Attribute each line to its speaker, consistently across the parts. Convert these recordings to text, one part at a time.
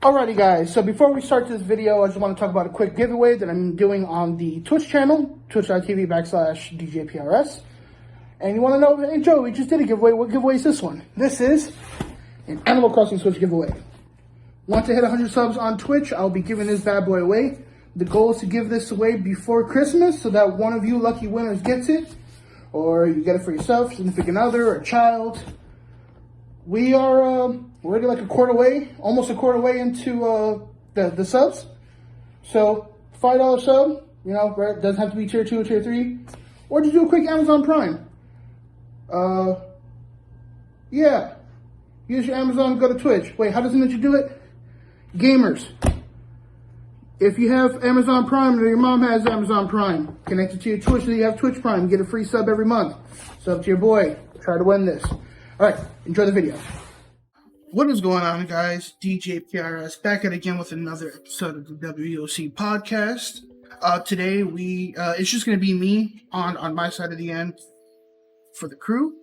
Speaker 1: Alrighty guys, so before we start this video, I just want to talk about a quick giveaway that I'm doing on the Twitch channel, twitch.tv/DJPRS. And you want to know, hey Joe, we just did a giveaway. What giveaway is this one? This is an Animal Crossing Switch giveaway. Want to hit 100 subs on Twitch, I'll be giving this bad boy away. The goal is to give this away before Christmas so that one of you lucky winners gets it. Or you get it for yourself, significant other, or a child. We are we're already like almost a quarter way into the subs. So $5 sub, you know, right? Doesn't have to be tier 2 or tier 3. Or just do a quick Amazon Prime. Yeah. Use your Amazon, go to Twitch. Wait, how does it let you do it? Gamers. If you have Amazon Prime or your mom has Amazon Prime, connect it to your Twitch so you have Twitch Prime. Get a free sub every month. Sub to your boy. Try to win this. Alright, enjoy the video. What is going on, guys? DJ PRS back at again with another episode of the WoC Podcast. Today it's just going to be me on my side of the end for the crew.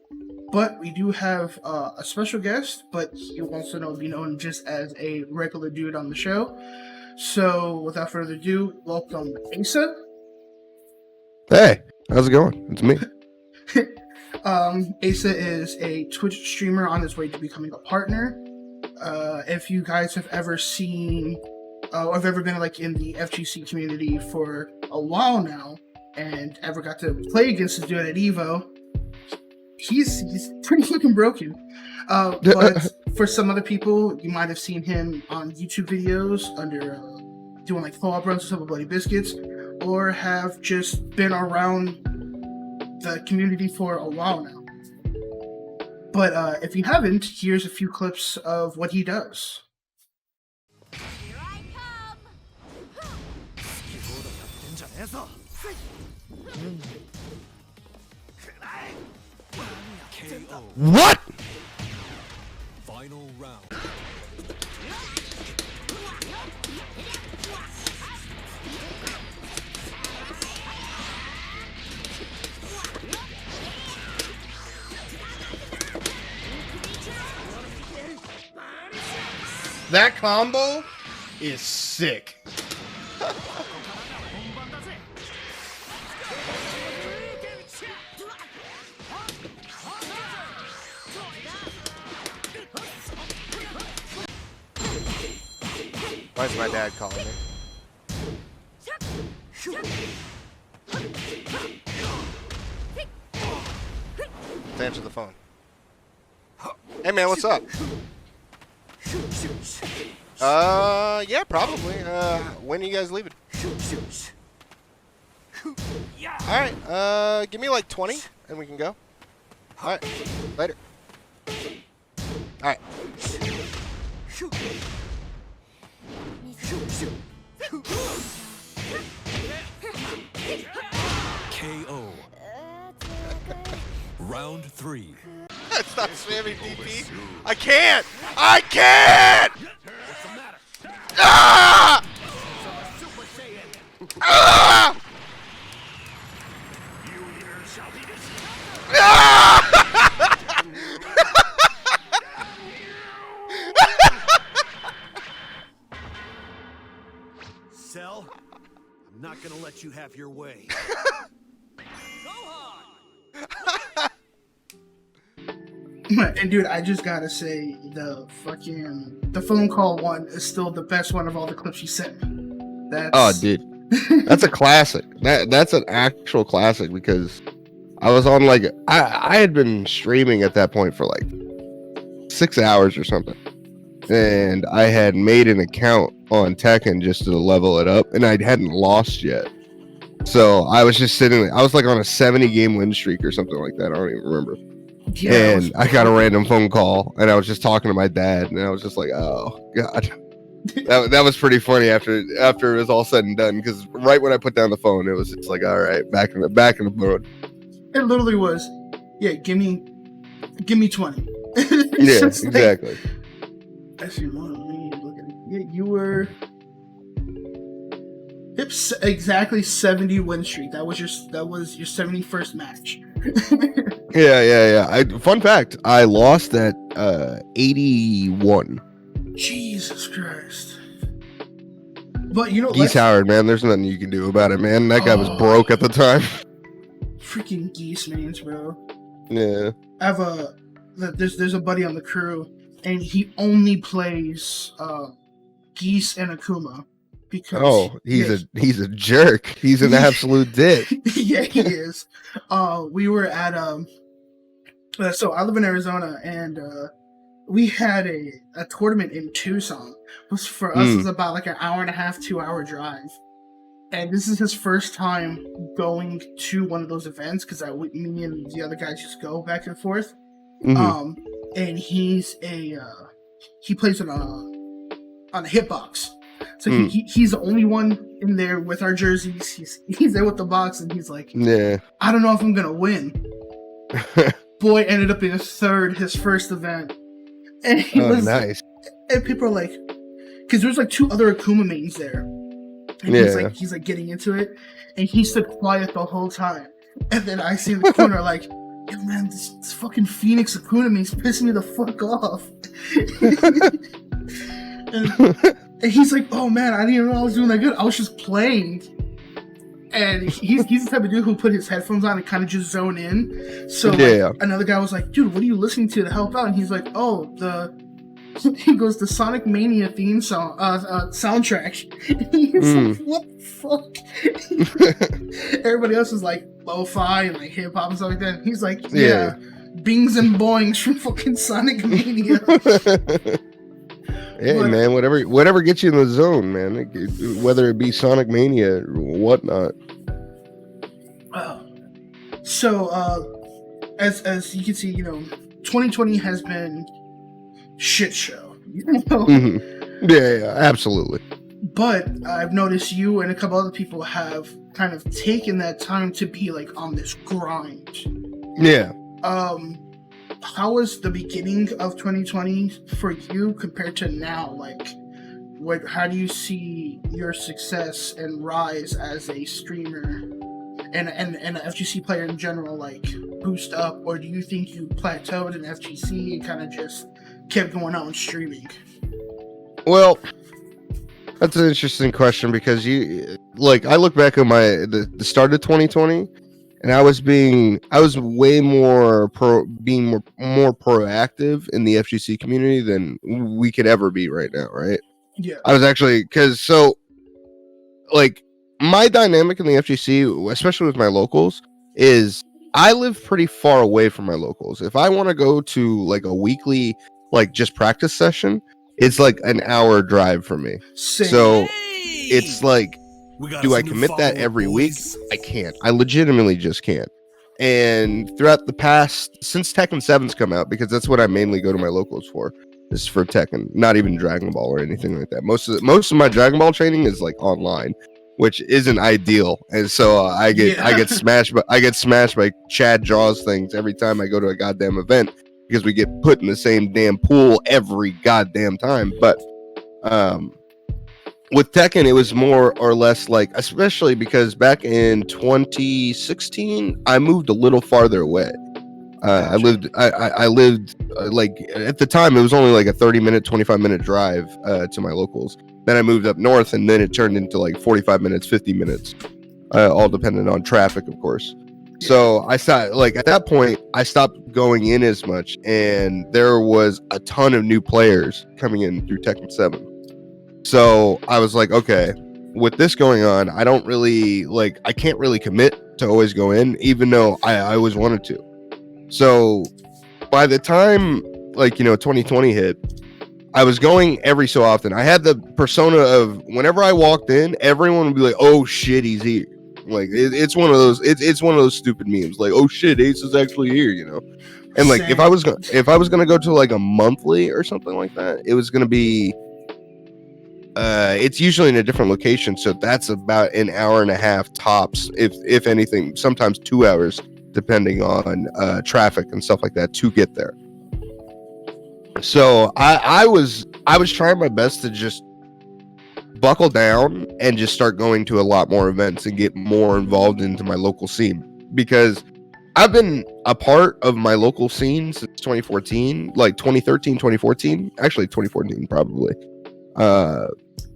Speaker 1: But we do have a special guest, but he will also be known just as a regular dude on the show. So, without further ado, welcome ACEUHHH.
Speaker 2: Hey, how's it going? It's me.
Speaker 1: ACEUHHH is a Twitch streamer on his way to becoming a partner. If you guys have ever seen, or have ever been like in the FGC community for a while now, and ever got to play against this dude at EVO, he's pretty fucking broken. But for some other people, you might have seen him on YouTube videos under doing like follow-up runs or stuff with Bloody Biscuits, or have just been around the community for a while now. But if you haven't, here's a few clips of what he does.
Speaker 3: Here I come!
Speaker 2: What?
Speaker 4: Final round.
Speaker 2: That combo is sick. Why is my dad calling me? Let's answer the phone. Hey man, what's up? Yeah, probably. When are you guys leaving? Alright, give me like 20 and we can go. Alright, later. Alright.
Speaker 4: KO. Round 3.
Speaker 2: Stop spamming DP. I can't! I can't! Ah! Ah! Ah!
Speaker 4: Cell, I'm not gonna let you have your way.
Speaker 1: And dude, I just gotta say, the phone call one is still the best one of all the clips you sent me.
Speaker 2: Oh, dude, that's a classic. That's an actual classic because I was on like I had been streaming at that point for like 6 hours or something, and I had made an account on Tekken just to level it up, and I hadn't lost yet. So I was just sitting there. I was like on a 70 game win streak or something like that. I don't even remember. Yeah, and I got a random phone call, and I was just talking to my dad, and I was just like, "Oh God." That was pretty funny after it was all said and done, because right when I put down the phone, it's like, all right, back in the mode.
Speaker 1: It literally was, yeah, give me 20.
Speaker 2: Yeah, exactly.
Speaker 1: Actually, look at it. Yeah, you were exactly 70 win streak. That was your 71st match.
Speaker 2: Yeah. Fun fact: I lost at 81.
Speaker 1: Jesus Christ. But you know,
Speaker 2: Geese Howard, man, there's nothing you can do about it, man. That guy was broke at the time.
Speaker 1: freaking geese mains, bro.
Speaker 2: Yeah.
Speaker 1: I have there's a buddy on the crew, and he only plays geese and Akuma because
Speaker 2: he's a jerk. He's an absolute dick.
Speaker 1: Yeah, he is. We were at so I live in Arizona, and we had a tournament in Tucson. For us, it was about like an hour and a half, 2 hour drive. And this is his first time going to one of those events because me and the other guys just go back and forth.
Speaker 2: Mm-hmm.
Speaker 1: And he plays on a hitbox. So he's the only one in there with our jerseys. He's there with the box, and he's like,
Speaker 2: yeah,
Speaker 1: I don't know if I'm gonna win. Boy ended up being third his first event, and he was
Speaker 2: nice.
Speaker 1: And people are like, because there's like 2 other Akuma mains there, and he's like getting into it, and he stood quiet the whole time. And then I see in the corner like, yo man, this fucking Phoenix Akuma main's pissing me the fuck off. and he's like, oh man, I didn't even know I was doing that good. I was just playing. And he's the type of dude who put his headphones on and kind of just zone in. So another guy was like, dude, what are you listening to help out? And he's like, oh, he goes, the Sonic Mania theme song, soundtrack. He's like, what the fuck? Everybody else is like lo-fi and like hip hop and stuff like that. And he's like, yeah, bings and boings from fucking Sonic Mania.
Speaker 2: Hey man, whatever gets you in the zone, man. Whether it be Sonic Mania or whatnot.
Speaker 1: So, as you can see, 2020 has been shit show.
Speaker 2: Yeah, absolutely.
Speaker 1: But I've noticed you and a couple other people have kind of taken that time to be like on this grind.
Speaker 2: Yeah.
Speaker 1: How was the beginning of 2020 for you compared to now? Like, how do you see your success and rise as a streamer and an FGC player in general, like, boost up? Or do you think you plateaued in FGC and kind of just kept going on streaming? Well,
Speaker 2: that's an interesting question because I look back at the start of 2020. And I was way more being more proactive in the FGC community than we could ever be right now, right?
Speaker 1: Yeah.
Speaker 2: I was actually my dynamic in the FGC, especially with my locals, is I live pretty far away from my locals. If I want to go to like a weekly just practice session, it's like an hour drive for me.
Speaker 1: Same.
Speaker 2: So it's like, do I commit that every week? I can't. I legitimately just can't. And throughout the past, since Tekken 7's come out, because that's what I mainly go to my locals for, is for Tekken, not even Dragon Ball or anything like that. Most of my Dragon Ball training is like online, which isn't ideal. And so I get smashed by Chad Jaws things every time I go to a goddamn event because we get put in the same damn pool every goddamn time. But with Tekken, it was more or less like, especially because back in 2016, I moved a little farther away. I lived like, at the time, it was only like a 30-minute, 25-minute drive to my locals. Then I moved up north, and then it turned into like 45 minutes, 50 minutes, all dependent on traffic, of course. So I stopped, at that point, I stopped going in as much, and there was a ton of new players coming in through Tekken 7. So I was like, okay, with this going on, I don't really I can't really commit to always go in, even though I always wanted to. So by the time 2020 hit, I was going every so often. I had the persona of whenever I walked in, everyone would be like, oh shit, he's here. Like it's one of those stupid memes, like, oh shit, Ace is actually here, And like, if I was gonna go to like a monthly or something like that, it was gonna be it's usually in a different location, so that's about an hour and a half tops, if anything, sometimes 2 hours, depending on traffic and stuff like that to get there. So I was trying my best to just buckle down and just start going to a lot more events and get more involved into my local scene, because I've been a part of my local scene since 2014, like 2013, 2014, actually 2014 probably.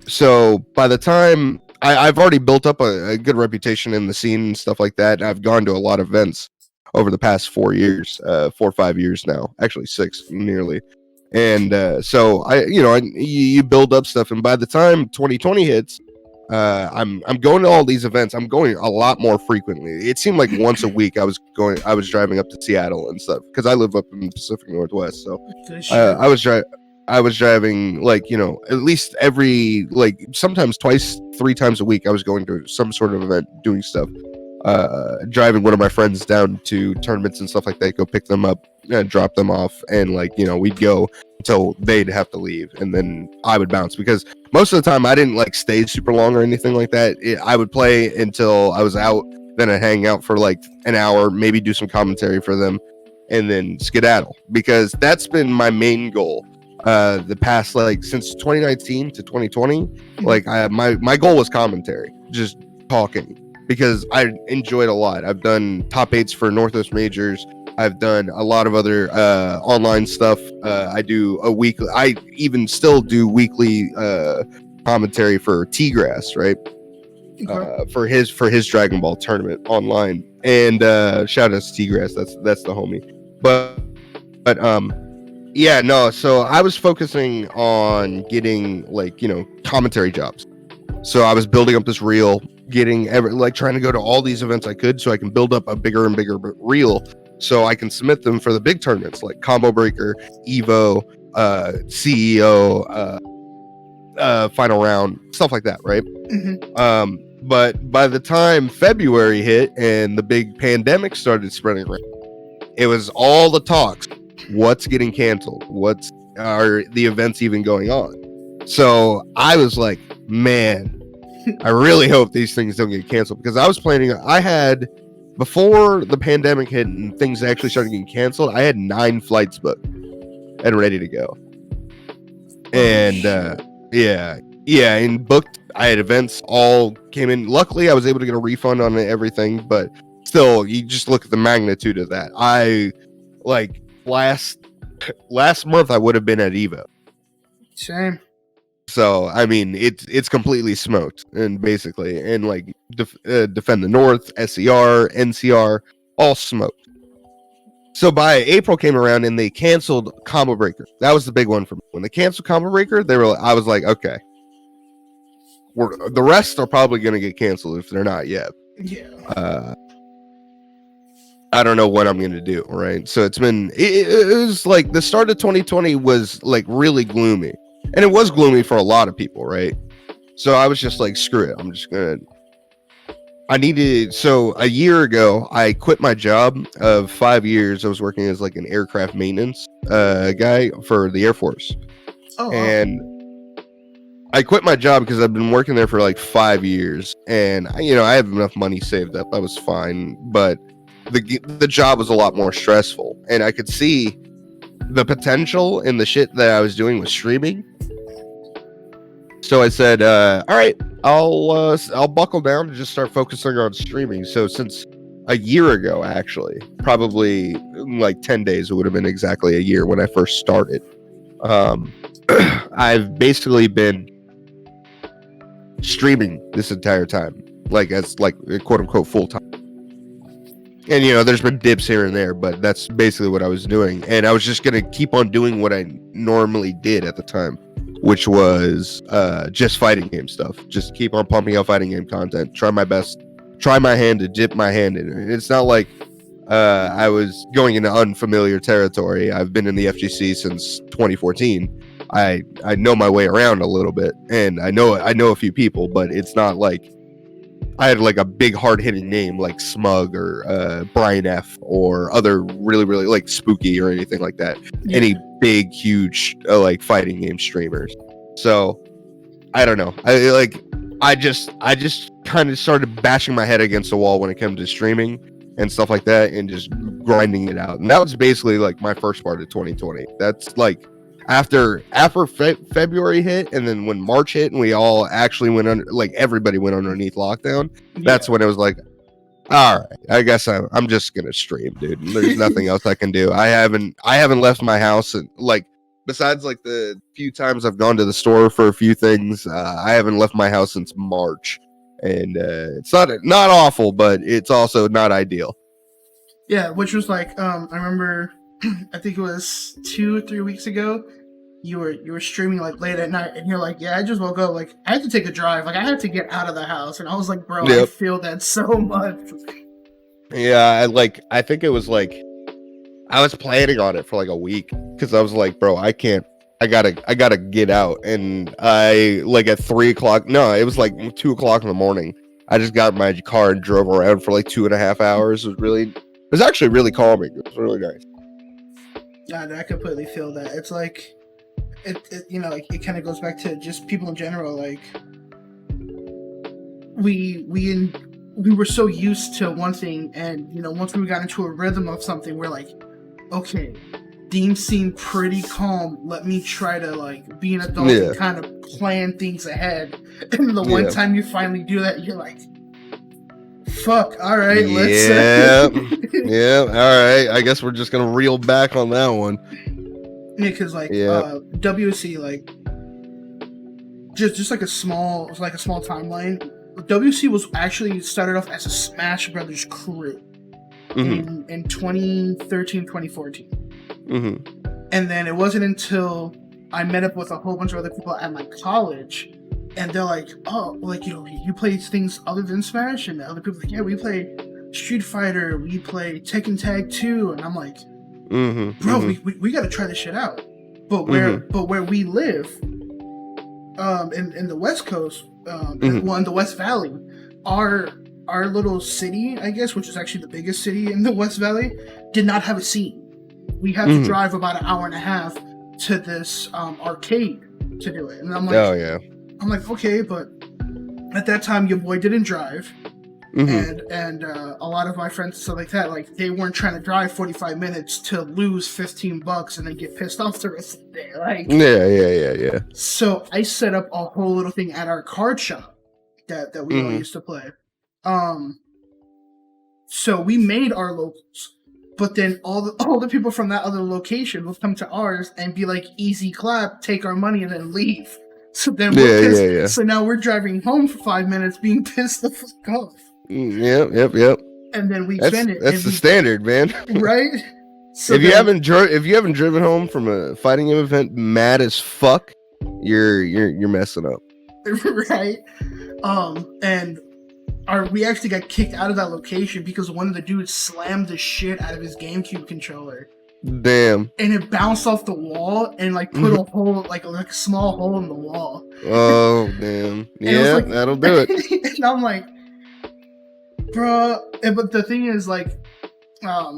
Speaker 2: So by the time I've already built up a good reputation in the scene and stuff like that, and I've gone to a lot of events over the past 4 years, 4 or 5 years now, actually 6 nearly. And so you build up stuff, and by the time 2020 hits, I'm going to all these events. I'm going a lot more frequently. It seemed like once a week I was driving up to Seattle and stuff because I live up in the Pacific Northwest. So I was driving like, at least every, like, sometimes twice, 3 times a week. I was going to some sort of event, doing stuff, driving one of my friends down to tournaments and stuff like that, go pick them up and drop them off. And like, we'd go until they'd have to leave. And then I would bounce because most of the time I didn't like stay super long or anything like that. I would play until I was out. Then I'd hang out for like an hour, maybe do some commentary for them, and then skedaddle, because that's been my main goal. The past, like, since 2019 to 2020, like my goal was commentary, just talking, because I enjoyed a lot. I've done top 8s for Northwest Majors. I've done a lot of other online stuff. I do a weekly. I even still do weekly commentary for T-Grass, right? Okay. For his Dragon Ball tournament online. And shout out to T-Grass. That's the homie. But yeah, no. So I was focusing on getting, like, commentary jobs. So I was building up this reel, trying to go to all these events I could, so I can build up a bigger and bigger reel, so I can submit them for the big tournaments like Combo Breaker, Evo, CEO, Final Round, stuff like that, right? Mm-hmm. But by the time February hit and the big pandemic started spreading around, it was all the talks. What's getting canceled? Are the events even going on? So I was like, man, I really hope these things don't get canceled, because I was planning. Before the pandemic hit and things actually started getting canceled, I had 9 flights booked and ready to go. And and booked. I had events all came in. Luckily, I was able to get a refund on everything, but still, you just look at the magnitude of that. I, like, last month I would have been at Evo.
Speaker 1: Same.
Speaker 2: So I mean, it's completely smoked, and like Defend the North, SCR, NCR, all smoked. So by April came around and they canceled Combo Breaker. That was the big one for me. When they canceled Combo Breaker, I was like, okay, the rest are probably going to get canceled if they're not yet. Yeah. I don't know what I'm going to do, right? So it was like the start of 2020 was like really gloomy. And it was gloomy for a lot of people, right? So I was just like, screw it. So a year ago, I quit my job of 5 years. I was working as like an aircraft maintenance guy for the Air Force. Oh, wow. And I quit my job because I've been working there for like 5 years. And, I have enough money saved up. I was fine. But the job was a lot more stressful. And I could see the potential in the shit that I was doing with streaming. So I said, all right, I'll buckle down and just start focusing on streaming. So since a year ago, actually, probably like 10 days, it would have been exactly a year when I first started. I've basically been streaming this entire time, like as like quote unquote full time. And there's been dips here and there, but that's basically what I was doing. And I was just gonna keep on doing what I normally did at the time, which was just fighting game stuff. Just keep on pumping out fighting game content. Try my best. Try my hand to dip my hand in it. It's not like I was going into unfamiliar territory. I've been in the FGC since 2014. I know my way around a little bit, and I know a few people, but it's not like I had like a big hard-hitting name like Smug or Brian F or other really, really like Spooky or anything like that. Yeah. Any big, huge like fighting game streamers. So I don't know. I just kind of started bashing my head against the wall when it came to streaming and stuff like that, and just grinding it out. And that was basically like my first part of 2020. That's like after February hit, and then when March hit and we all actually went under, like everybody went underneath lockdown. Yeah. That's when it was like, All right, I guess I'm just gonna stream, dude. There's nothing else I can do. I haven't left my house, and like besides like the few times I've gone to the store for a few things, I haven't left my house since March, and it's not awful, but it's also not ideal.
Speaker 1: Yeah, which was like, I remember, I think it was 2 or 3 weeks ago. You were streaming like late at night, and you're like, "Yeah, I just woke up. Like, I had to take a drive. Like, I had to get out of the house." And I was like, "Bro, I
Speaker 2: Yep.
Speaker 1: feel that so much."
Speaker 2: Yeah, I think it was like I was planning on it for like a week because I was like, bro, I can't. I gotta get out, and I like at 3:00. No, it was like 2:00 in the morning. I just got in my car and drove around for like 2.5 hours. It was actually really calming. It was really nice.
Speaker 1: Yeah, I completely feel that. It's like, it you know, like, it kind of goes back to just people in general. Like, we were so used to one thing, and you know, once we got into a rhythm of something, we're like, okay, things seem pretty calm. Let me try to like be an adult and kind of plan things ahead. And the one time you finally do that, you're like, fuck, all right, let's
Speaker 2: yeah, all right, I guess we're just gonna reel back on that one.
Speaker 1: Yeah, because like WC, like just like a small timeline. WC was actually started off as a Smash Brothers crew in 2013, 2014. And then it wasn't until I met up with a whole bunch of other people at my college, and they're like, "Oh, like, you know, you play things other than Smash?" And the other people are like, "Yeah, we play Street Fighter, we play Tekken Tag 2." And I'm like, "Bro, we got to try this shit out." But where we live, in the West Coast, in the West Valley, our little city, I guess, which is actually the biggest city in the West Valley, did not have a scene. We had to drive about an hour and a half to this arcade to do it. And I'm like,
Speaker 2: oh yeah.
Speaker 1: I'm like, okay, but at that time your boy didn't drive. And a lot of my friends and stuff like that, like, they weren't trying to drive 45 minutes to lose $15 and then get pissed off the rest of the day. Like,
Speaker 2: yeah.
Speaker 1: So I set up a whole little thing at our card shop that we all used to play. So we made our locals, but then all the people from that other location will come to ours and be like, easy clap, take our money, and then leave. So then we're pissed. So now we're driving home for 5 minutes being pissed the fuck off.
Speaker 2: Yep.
Speaker 1: And then we spend it.
Speaker 2: That's the standard, man.
Speaker 1: Right? So
Speaker 2: if you haven't driven home from a fighting game event mad as fuck, you're messing up.
Speaker 1: Right? And we actually got kicked out of that location because one of the dudes slammed the shit out of his GameCube controller.
Speaker 2: Damn.
Speaker 1: And it bounced off the wall and like put a hole, like a small hole in the wall.
Speaker 2: Oh damn. Yeah, like, that'll do it.
Speaker 1: And I'm like, bro. But the thing is, like,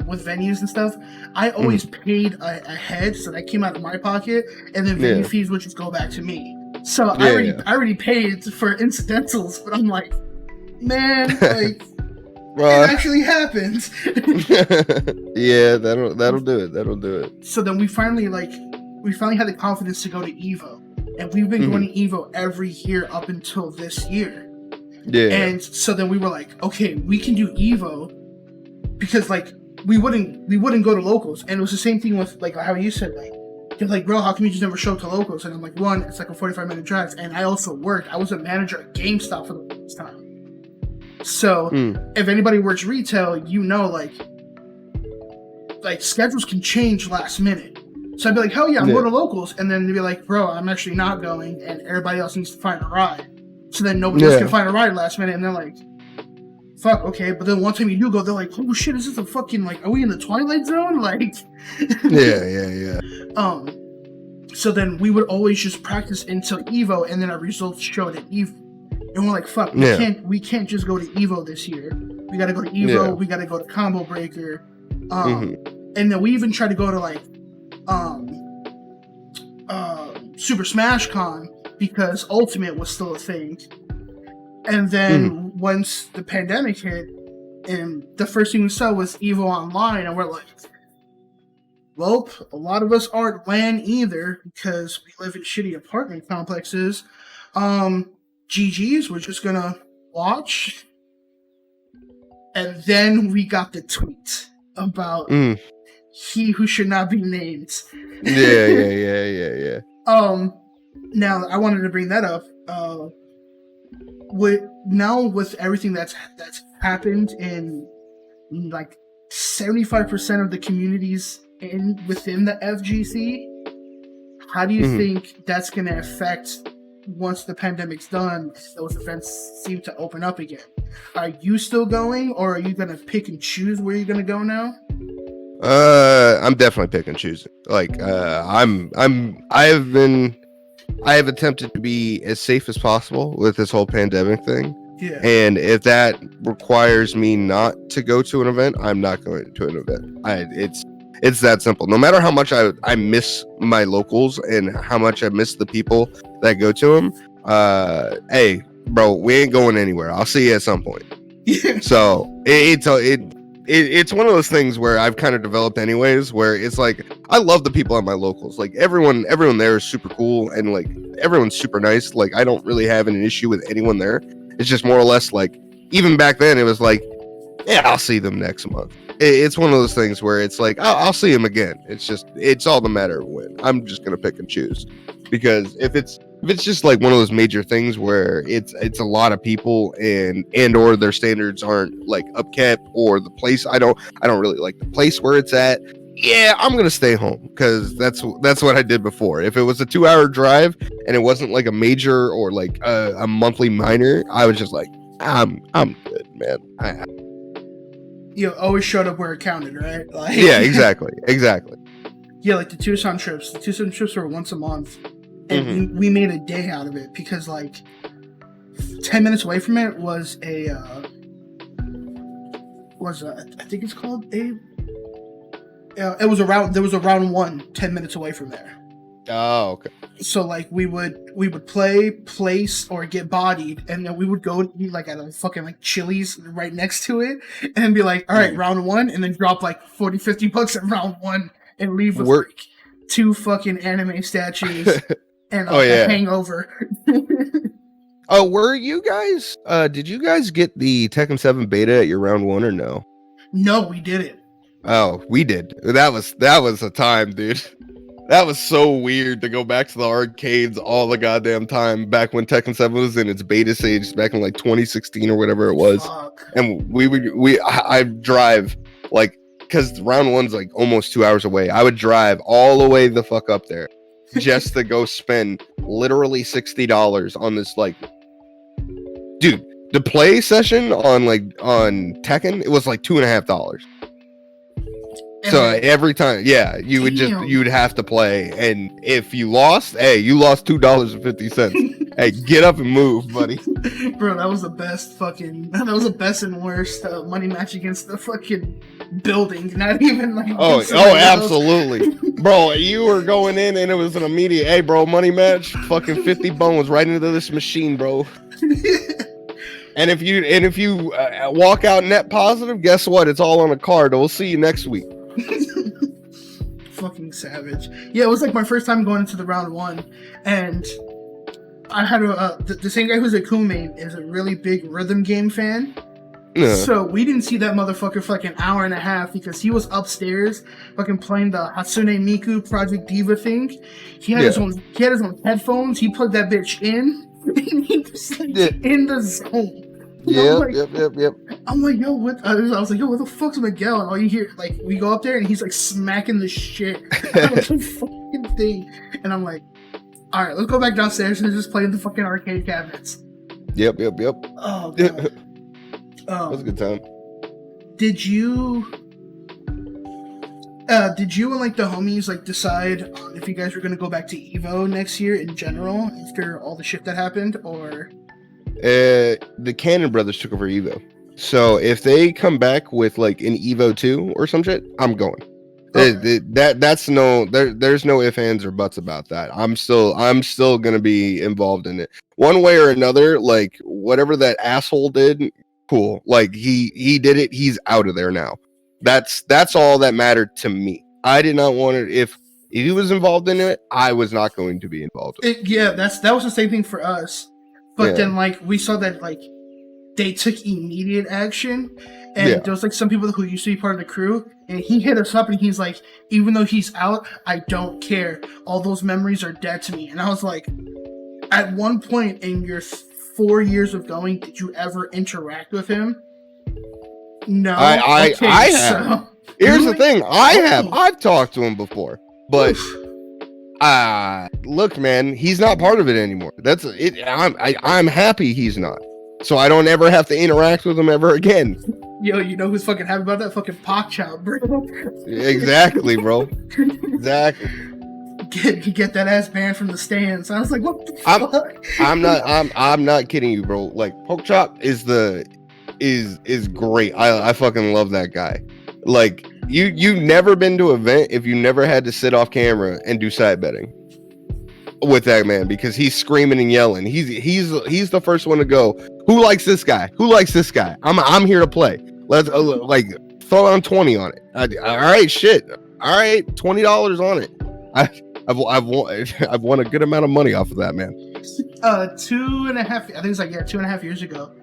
Speaker 1: with venues and stuff, I always paid ahead, so that came out of my pocket, and then venue fees would just go back to me. So I already paid for incidentals, but I'm like, man, like, it actually happened.
Speaker 2: Yeah, that'll do it. That'll do it.
Speaker 1: So then we finally had the confidence to go to Evo, and we've been going to Evo every year up until this year.
Speaker 2: Yeah.
Speaker 1: And so then we were like, okay, we can do Evo, because like we wouldn't go to locals, and it was the same thing with like how you said, like, you're like, bro, how come you just never show up to locals? And I'm like, one, it's like a 45-minute drive, and I also worked. I was a manager at GameStop for the longest time. So if anybody works retail, you know, like schedules can change last minute. So I'd be like, hell yeah, I'm going to locals, and then they'd be like, bro, I'm actually not going, and everybody else needs to find a ride. So then nobody else can find a ride last minute, and they're like, fuck, okay. But then one time you do go, they're like, oh shit, is this a fucking, like, are we in the Twilight Zone? Like,
Speaker 2: yeah.
Speaker 1: So then we would always just practice until Evo, and then our results showed at Evo. And we're like, fuck, we can't just go to Evo this year. We gotta go to Evo, we gotta go to Combo Breaker. And then we even tried to go to like Super Smash Con, because Ultimate was still a thing. And then once the pandemic hit, and the first thing we saw was Evo Online, and we're like, well, a lot of us aren't LAN either, because we live in shitty apartment complexes. GG's, we're just gonna watch. And then we got the tweet about he who should not be named.
Speaker 2: Yeah.
Speaker 1: Now I wanted to bring that up. With everything that's happened in like 75% of the communities within the FGC, how do you think that's going to affect once the pandemic's done? Those events seem to open up again. Are you still going, or are you going to pick and choose where you're going to go now?
Speaker 2: I'm definitely pick and choosing. Like, I have attempted to be as safe as possible with this whole pandemic thing.
Speaker 1: Yeah.
Speaker 2: And if that requires me not to go to an event, I'm not going to an event. It's that simple. No matter how much I miss my locals and how much I miss the people that go to them, hey, bro, we ain't going anywhere. I'll see you at some point.
Speaker 1: Yeah.
Speaker 2: So it's one of those things where I've kind of developed anyways, where it's like, I love the people at my locals. Like everyone there is super cool, and like everyone's super nice. Like I don't really have an issue with anyone there. It's just more or less like, even back then it was like, yeah, I'll see them next month. It's one of those things where it's like, I'll see them again. It's all the matter of when. I'm just going to pick and choose, because if it's just like one of those major things where it's a lot of people and or their standards aren't like upkept, or the place, I don't really like the place where it's at. Yeah, I'm going to stay home, because that's what I did before. If it was a 2-hour drive and it wasn't like a major or like a monthly minor, I was just like, I'm good, man.
Speaker 1: You always showed up where it counted, right? Like,
Speaker 2: yeah, exactly.
Speaker 1: Yeah, like the Tucson trips. The Tucson trips were once a month, and we made a day out of it, because like 10 minutes away from it was I think it's called there was a round 1 10 minutes away from there.
Speaker 2: Oh, okay.
Speaker 1: So like we would play, place, or get bodied, and then we would go eat like at a fucking like Chili's right next to it, and be like, all right, round 1, and then drop like $40-$50 at round 1 and leave with like 2 fucking anime statues and a hangover.
Speaker 2: Oh, were you guys? Did you guys get the Tekken 7 beta at your round 1 or no?
Speaker 1: No, we didn't.
Speaker 2: Oh, we did. That was a time, dude. That was so weird to go back to the arcades all the goddamn time back when Tekken 7 was in its beta stage back in like 2016 or whatever it was.
Speaker 1: Fuck.
Speaker 2: And I drive like, because round 1's like almost 2 hours away. I would drive all the way the fuck up there just to go spend literally $60 on this, like, dude, the play session on Tekken, it was like $2.50. So every time, yeah, you would have to play, and if you lost, hey, you lost $2.50. Hey, get up and move, buddy.
Speaker 1: Bro, that was the best and worst money match against the fucking building. Not even like.
Speaker 2: Oh, absolutely, bro. You were going in, and it was an immediate. Hey, bro, money match. Fucking 50 bones right into this machine, bro. And if you walk out net positive, guess what? It's all on a card. We'll see you next week.
Speaker 1: Fucking savage. Yeah, it was like my first time going into the round 1, and I had the same guy who's a crewmate is a really big rhythm game fan. Yeah. So we didn't see that motherfucker for like an hour and a half, because he was upstairs fucking playing the Hatsune Miku Project Diva thing. He had his own headphones. He plugged that bitch in, and he was like in the zone.
Speaker 2: Yep.
Speaker 1: I'm like, yo, what? I was like, yo, what the fuck's Miguel? And all you hear, like, we go up there and he's like smacking the shit out of the fucking thing. And I'm like, all right, let's go back downstairs and just play in the fucking arcade cabinets.
Speaker 2: Yep.
Speaker 1: Oh, God.
Speaker 2: That was a good time.
Speaker 1: Did you and like the homies like decide on if you guys were gonna go back to Evo next year in general after all the shit that happened, or?
Speaker 2: The Cannon brothers took over Evo, so if they come back with like an Evo 2 or some shit, I'm going. Okay. There's no ifs, ands, or buts about that. I'm still gonna be involved in it one way or another. Like whatever that asshole did, cool. Like he did it. He's out of there now. That's all that mattered to me. I did not want it. If he was involved in it, I was not going to be involved in it.
Speaker 1: That was the same thing for us. But then, like, we saw that, like, they took immediate action. And
Speaker 2: Yeah.
Speaker 1: there was like some people who used to be part of the crew, and he hit us up and he's like, even though he's out, I don't care. All those memories are dead to me. And I was like, at one point in your 4 years of going, did you ever interact with him? No.
Speaker 2: I have. Here's the thing. I've talked to him before, but look, man, he's not part of it anymore. That's it. I'm happy he's not. So I don't ever have to interact with him ever again.
Speaker 1: Yo, you know who's fucking happy about that? Fucking Pac Chow, bro.
Speaker 2: Exactly, bro. Exactly.
Speaker 1: Get that ass banned from the stands. I was like, what the fuck?
Speaker 2: I'm not kidding you, bro. Like, Pork Chop is great. I fucking love that guy. Like, you've never been to an event if you never had to sit off camera and do side betting with that man, because he's screaming and yelling. He's the first one to go, who likes this guy? Who likes this guy? I'm here to play. Let's like throw on 20 on it. All right, shit. All right, $20 on it. I've won a good amount of money off of that, man.
Speaker 1: 2.5, I think it's like 2.5 years ago.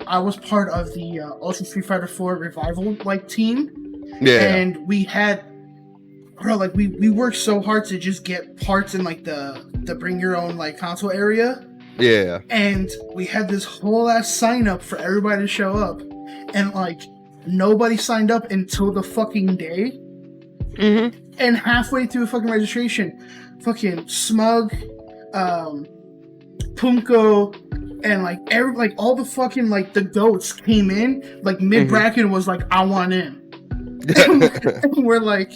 Speaker 1: I was part of the Ultra Street Fighter 4 revival team.
Speaker 2: Yeah.
Speaker 1: And we had, bro, like we worked so hard to just get parts in like the bring your own console area.
Speaker 2: Yeah.
Speaker 1: And we had this whole ass sign up for everybody to show up, and nobody signed up until the fucking day.
Speaker 2: Mm-hmm.
Speaker 1: And halfway through fucking registration, fucking Smug, Punko, and all the fucking the goats came in mid bracket and was like, I want in. And we're like,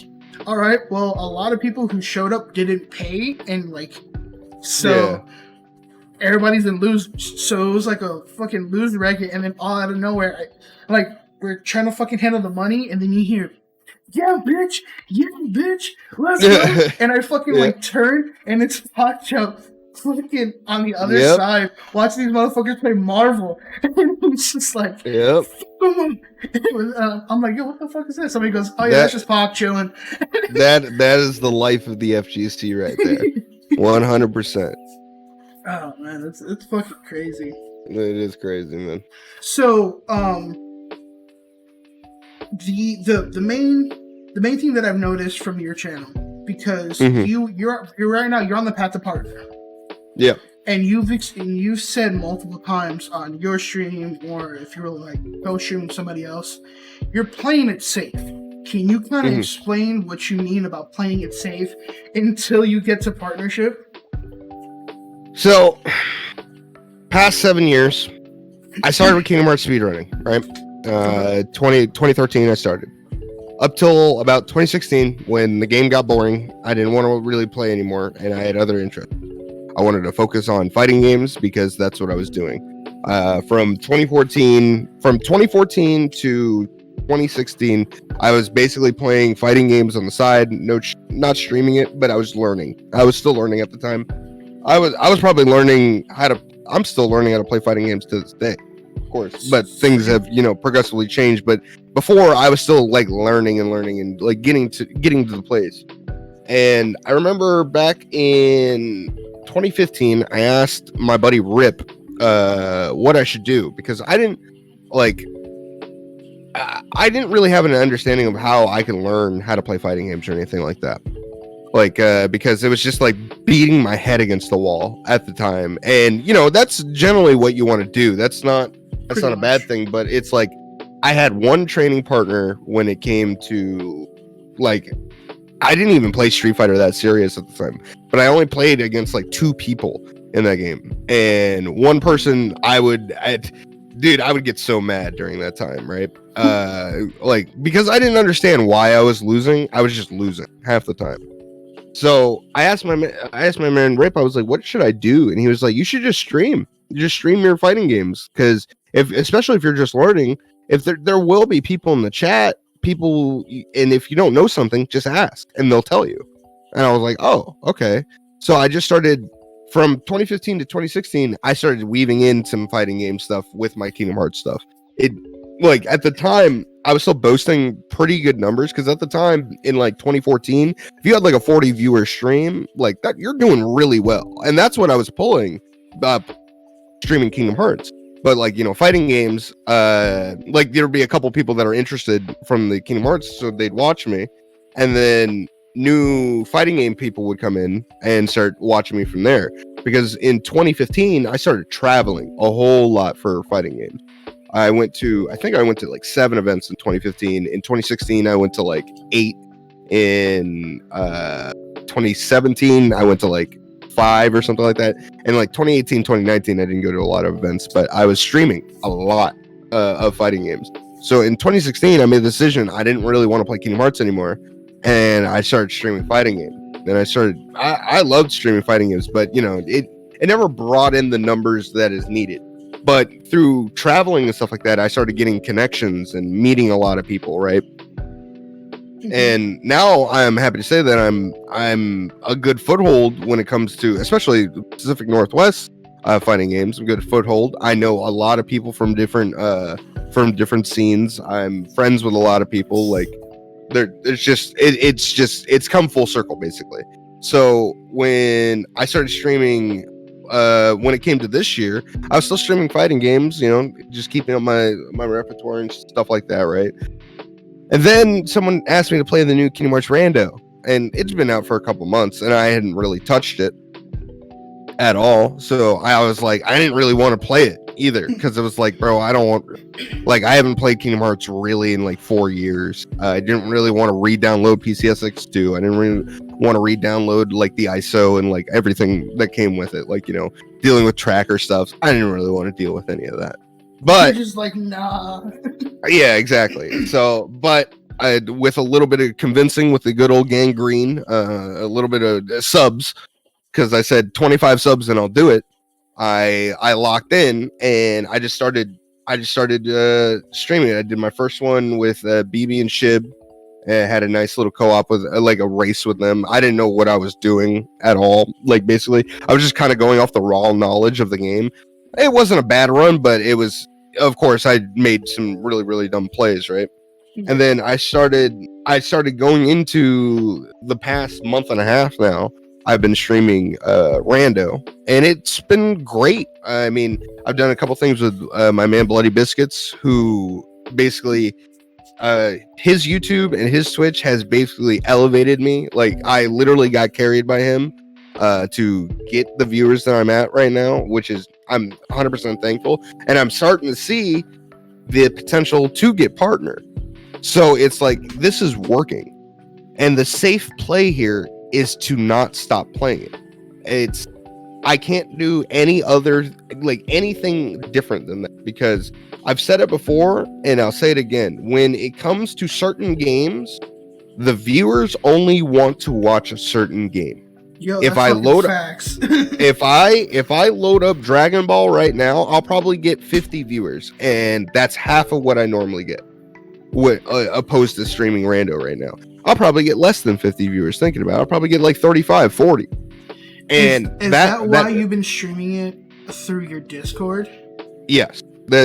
Speaker 1: all right, well, a lot of people who showed up didn't pay, and everybody's in lose. So it was like a fucking lose bracket, and then all out of nowhere, we're trying to fucking handle the money, and then you hear, yeah, bitch, let's go. And I fucking turn, and it's Hot Chop fucking on the other side, watching these motherfuckers play Marvel. And it's just like,
Speaker 2: yep.
Speaker 1: I'm like, yo, what the fuck is this? Somebody goes, oh yeah, that's just Pac chilling.
Speaker 2: that is the life of the FGC right there. 100%.
Speaker 1: Oh man, it's fucking crazy.
Speaker 2: It is crazy, man.
Speaker 1: So, the main thing that I've noticed from your channel, because you're right now, you're on the path to partner.
Speaker 2: Yeah.
Speaker 1: And you've said multiple times on your stream, or if you were co-streaming somebody else, you're playing it safe. Can you kind of explain what you mean about playing it safe until you get to partnership?
Speaker 2: So, past 7 years, I started with Kingdom Hearts speedrunning, right? 2013 I started. Up till about 2016, when the game got boring, I didn't want to really play anymore, and I had other interests. I wanted to focus on fighting games because that's what I was doing. From 2014 to 2016, I was basically playing fighting games on the side, not streaming it, but I was learning. I was still learning at the time. I was probably learning I'm still learning how to play fighting games to this day, of course, but things have, progressively changed. But before, I was still learning and getting to the place. And I remember back in 2015, I asked my buddy Rip what I should do, because I didn't really have an understanding of how I can learn how to play fighting games or anything like that. Because it was just beating my head against the wall at the time. And, that's generally what you want to do. That's not a bad thing, but it's I had one training partner when it came to I didn't even play Street Fighter that serious at the time, but I only played against 2 people in that game. And one person I would get so mad during that time, right? Because I didn't understand why I was losing. I was just losing half the time. So I asked my man Rip, I was like, what should I do? And he was like, you should just stream. Just stream your fighting games, because especially if you're just learning, if there will be people in the chat, and if you don't know something, just ask and they'll tell you. And I was like, oh, okay. So I just started from 2015 to 2016. I started weaving in some fighting game stuff with my Kingdom Hearts stuff. At the time, I was still boasting pretty good numbers, because at the time in 2014, if you had a 40 viewer stream that, you're doing really well. And that's what I was pulling up streaming Kingdom Hearts. But like, fighting games, like there'll be a couple people that are interested from the Kingdom Hearts, so they'd watch me, and then new fighting game people would come in and start watching me from there. Because in 2015, I started traveling a whole lot for fighting games. I think I went to like 7 events in 2015. In 2016, I went to like 8. In 2017, I went to like 5 or something like that. And like 2018, 2019, I didn't go to a lot of events, but I was streaming a lot of fighting games. So in 2016, I made the decision I didn't really want to play Kingdom Hearts anymore, and I started streaming fighting games. And I loved streaming fighting games, but it never brought in the numbers that is needed. But through traveling and stuff like that, I started getting connections and meeting a lot of people, right? And now I'm happy to say that I'm a good foothold when it comes to, especially Pacific Northwest fighting games. I'm good foothold. I know a lot of people from different scenes. I'm friends with a lot of people. Like it's come full circle basically. So when I started streaming, when it came to this year, I was still streaming fighting games. Just keeping up my repertoire and stuff like that, right? And then someone asked me to play the new Kingdom Hearts Rando, and it's been out for a couple months, and I hadn't really touched it at all. So I was like, I didn't really want to play it either, because it was like, bro, I haven't played Kingdom Hearts really in like 4 years. I didn't really want to re-download PCSX2. I didn't really want to re-download like the ISO and like everything that came with it, like dealing with tracker stuff. I didn't really want to deal with any of that. But
Speaker 1: you're just like, nah.
Speaker 2: Yeah, exactly. So, but with a little bit of convincing with the good old Gangrene, a little bit of subs, because I said 25 subs and I'll do it. I locked in and I just started streaming it. I did my first one with BB and Shib. And had a nice little co-op with like a race with them. I didn't know what I was doing at all. Like basically, I was just kind of going off the raw knowledge of the game. It wasn't a bad run, but it was. Of course, I made some really, really dumb plays, right? And then I started going into the past month and a half now. I've been streaming Rando, and it's been great. I mean, I've done a couple things with my man Bloody Biscuits, who basically his YouTube and his Twitch has basically elevated me. Like I literally got carried by him to get the viewers that I'm at right now, which is I'm 100% thankful, and I'm starting to see the potential to get partnered. So it's like this is working, and the safe play here is to not stop playing it. I can't do anything different than that, because I've said it before and I'll say it again. When it comes to certain games, the viewers only want to watch a certain game.
Speaker 1: Yo,
Speaker 2: if I load
Speaker 1: facts.
Speaker 2: if I load up Dragon Ball right now, I'll probably get 50 viewers, and that's half of what I normally get. Opposed to streaming Rando right now, I'll probably get less than 50 viewers. Thinking about it, I'll probably get like 35, 40. And
Speaker 1: is that why you've been streaming it through your Discord? Yes.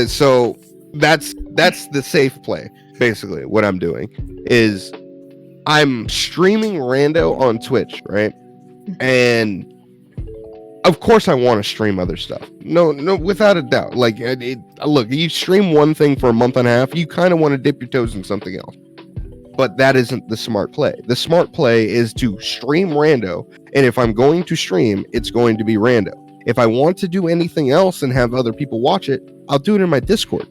Speaker 2: So that's the safe play. Basically, what I'm doing is I'm streaming Rando on Twitch, right? And of course I want to stream other stuff. No, without a doubt. Like, look, you stream one thing for a month and a half, you kind of want to dip your toes in something else. But that isn't the smart play. The smart play is to stream Rando, and if I'm going to stream, it's going to be Rando. If I want to do anything else and have other people watch it, I'll do it in my Discord.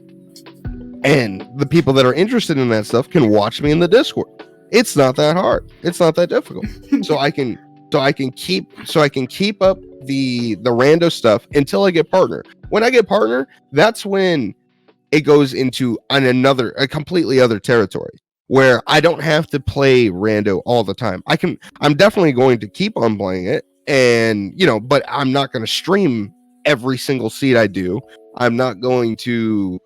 Speaker 2: And the people that are interested in that stuff can watch me in the Discord. It's not that hard. It's not that difficult. So I can keep up the Rando stuff until I get partner. When I get partner, that's when it goes into a completely other territory, where I don't have to play Rando all the time. I'm definitely going to keep on playing it, and but I'm not going to stream every single seed I do. I'm not going to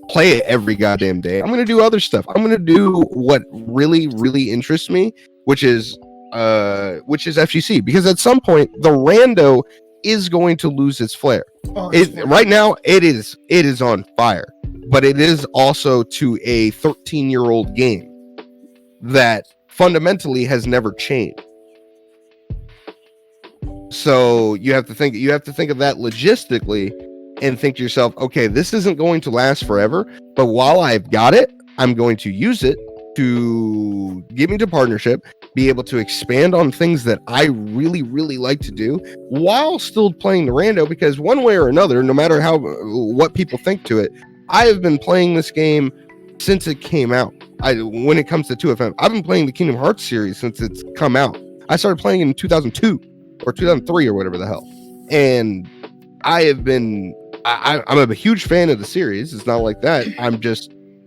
Speaker 2: play it every goddamn day. I'm going to do other stuff. I'm going to do what really, really interests me, which is FGC, because at some point the Rando is going to lose its flair. Right now it is on fire, but it is also to a 13-year-old game that fundamentally has never changed. So you have to think of that logistically, and think to yourself, okay, this isn't going to last forever, but while I've got it, I'm going to use it to get me to partnership, be able to expand on things that I really, really like to do while still playing the rando, because one way or another, no matter what people think to it, I have been playing this game since it came out. When it comes to 2FM, I've been playing the Kingdom Hearts series since it's come out. I started playing in 2002 or 2003 or whatever the hell. And I'm a huge fan of the series. It's not like that.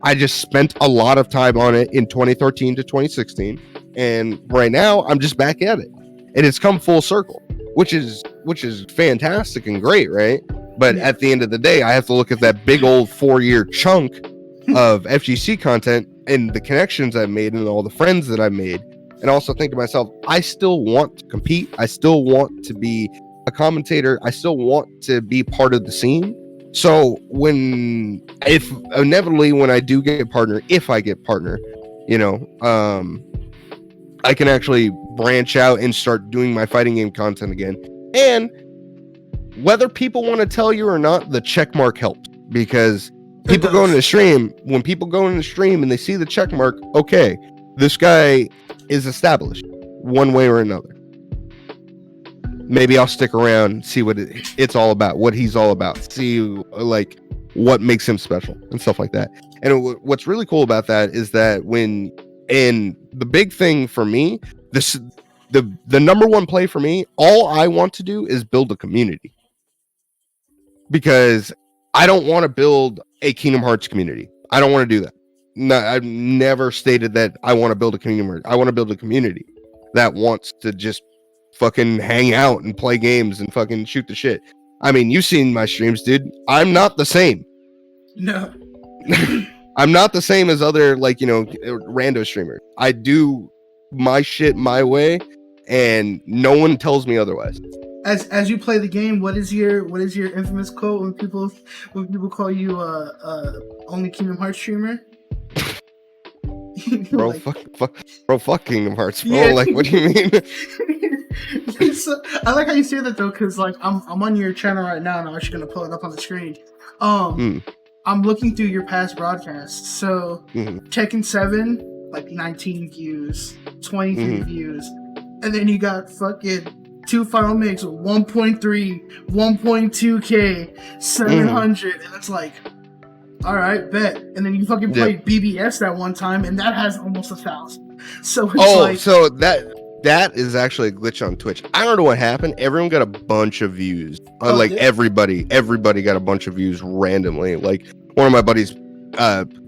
Speaker 2: I just spent a lot of time on it in 2013 to 2016. And right now I'm just back at it. And it's come full circle, which is fantastic and great, right? But at the end of the day, I have to look at that big old 4-year chunk of FGC content and the connections I've made and all the friends that I've made, and also think to myself, I still want to compete. I still want to be a commentator. I still want to be part of the scene. So if inevitably when I do get partner, if I get partner, I can actually branch out and start doing my fighting game content again. And whether people want to tell you or not, the check mark helps, because people go into the stream, when people go into the stream and they see the check mark, okay, this guy is established one way or another. Maybe I'll stick around, see what it's all about, what he's all about, see like what makes him special and stuff like that. And what's really cool about that is that and the big thing for me, the number one play for me, all I want to do is build a community, because I don't want to build a Kingdom Hearts community. I don't want to do that. No, I've never stated that I want to build a community. I want to build a community that wants to just fucking hang out and play games and fucking shoot the shit. I mean, you've seen my streams, dude. I'm not the same.
Speaker 1: No.
Speaker 2: I'm not the same as other, rando streamers. I do my shit my way, and no one tells me otherwise.
Speaker 1: As you play the game, what is your infamous quote when people call you only Kingdom Hearts streamer?
Speaker 2: Bro, fuck Kingdom Hearts, bro.
Speaker 1: Yeah.
Speaker 2: Like, what do you mean?
Speaker 1: So, I like how you say that though, because like I'm on your channel right now, and I'm actually gonna pull it up on the screen. I'm looking through your past broadcasts. So Tekken 7, like 19 views, 23 views, and then you got fucking 2 Final Mix, 1.3, 1.2K, 700, and it's like, all right, bet. And then you fucking play BBS that one time, and that has almost 1,000. So it's
Speaker 2: so that is actually a glitch on Twitch. I don't know what happened. Everyone got a bunch of views. Everybody got a bunch of views randomly. Like one of my buddies,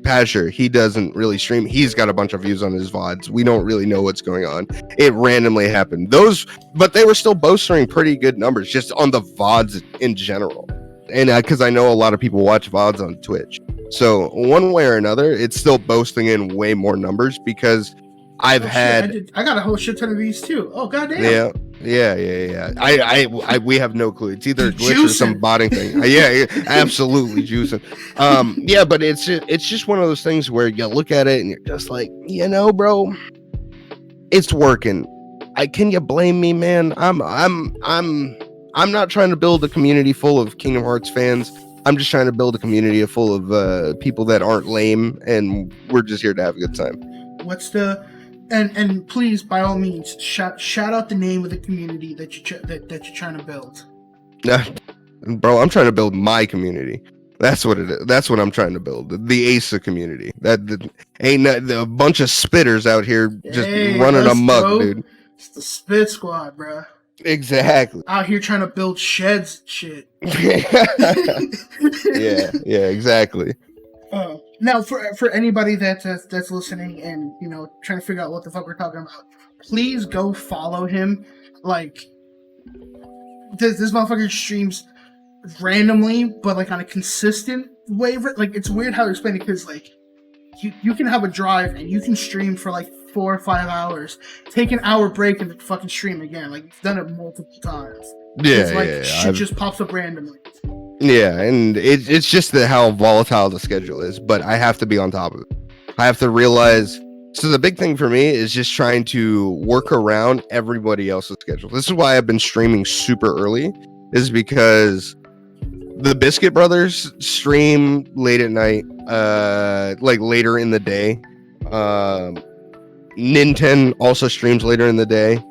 Speaker 2: Pasher, he doesn't really stream. He's got a bunch of views on his VODs. We don't really know what's going on. It randomly happened. But they were still boasting pretty good numbers just on the VODs in general. And because I know a lot of people watch VODs on Twitch. So one way or another, it's still boasting in way more numbers, because I got a whole shit ton of these too. Oh goddamn. Yeah. We have no clue. It's either a glitch or some botting thing. Yeah, absolutely juicing. Yeah, but it's just one of those things where you look at it and you're just like, bro, it's working. Can you blame me, man? I'm not trying to build a community full of Kingdom Hearts fans. I'm just trying to build a community full of people that aren't lame, and we're just here to have a good time.
Speaker 1: What's the and please, by all means, shout out the name of the community that you're trying to build.
Speaker 2: Bro, I'm trying to build my community. That's what it is. That's what I'm trying to build. The ACEUHHH community. Ain't a bunch of spitters out here just running amok, dude.
Speaker 1: It's the Spit Squad, bro.
Speaker 2: Exactly.
Speaker 1: Out here trying to build sheds, shit.
Speaker 2: yeah, exactly.
Speaker 1: Now, for anybody that's listening and trying to figure out what the fuck we're talking about, please go follow him. Like, this motherfucker streams randomly, but like on a consistent way. Like, it's weird how to explain it, because like you can have a drive and you can stream for like 4 or 5 hours, take an hour break, and then fucking stream again. Like, you've done it multiple times. Shit just pops up randomly.
Speaker 2: Yeah, and it's just how volatile the schedule is, but I have to be on top of it. I have to realize. So the big thing for me is just trying to work around everybody else's schedule. This is why I've been streaming super early, is because the Biscuit Brothers stream late at night, like later in the day. Ninten also streams later in the day.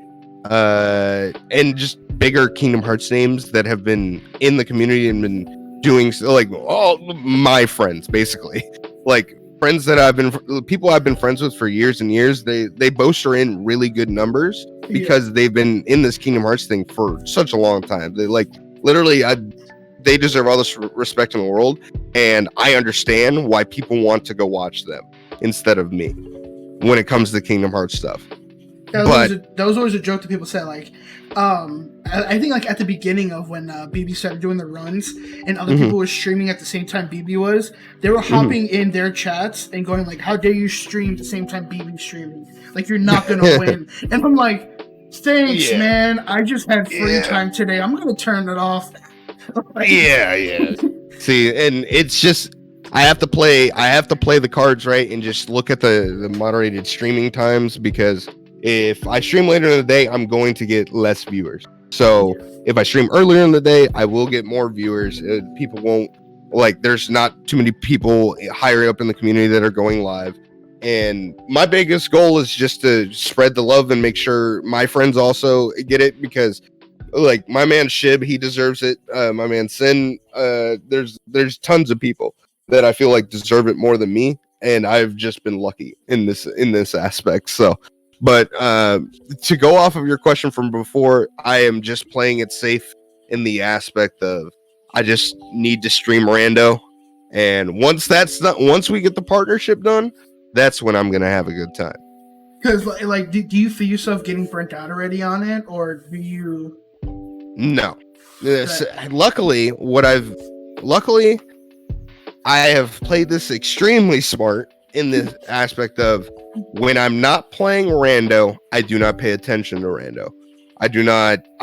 Speaker 2: And just bigger Kingdom Hearts names that have been in the community and been doing, like, all my friends, basically. Like, friends that people I've been friends with for years and years, they both are in really good numbers because they've been in this Kingdom Hearts thing for such a long time. They, like, literally, they deserve all this respect in the world, and I understand why people want to go watch them instead of me when it comes to Kingdom Hearts stuff.
Speaker 1: That was always a joke that people said, like, I think, like, at the beginning of when BB started doing the runs and other people were streaming at the same time BB was, they were hopping in their chats and going, like, how dare you stream at the same time BB streaming? Like, you're not going to win. And I'm like, thanks, man. I just had free time today. I'm going to turn it off.
Speaker 2: Yeah. See, and it's just, I have to play the cards right and just look at the moderated streaming times, because if I stream later in the day, I'm going to get less viewers. So if I stream earlier in the day, I will get more viewers. People won't, like, there's not too many people higher up in the community that are going live. And my biggest goal is just to spread the love and make sure my friends also get it, because, like, my man Shib, he deserves it. My man Sin, there's tons of people that I feel like deserve it more than me, and I've just been lucky in this aspect. So, but to go off of your question from before, I am just playing it safe in the aspect of I just need to stream rando, and once that's done, once we get the partnership done, that's when I'm gonna have a good time.
Speaker 1: Because, like, do you feel yourself getting burnt out already on it, or do you?
Speaker 2: No. Luckily, I have played this extremely smart in the aspect of when I'm not playing rando, I do not pay attention to rando. I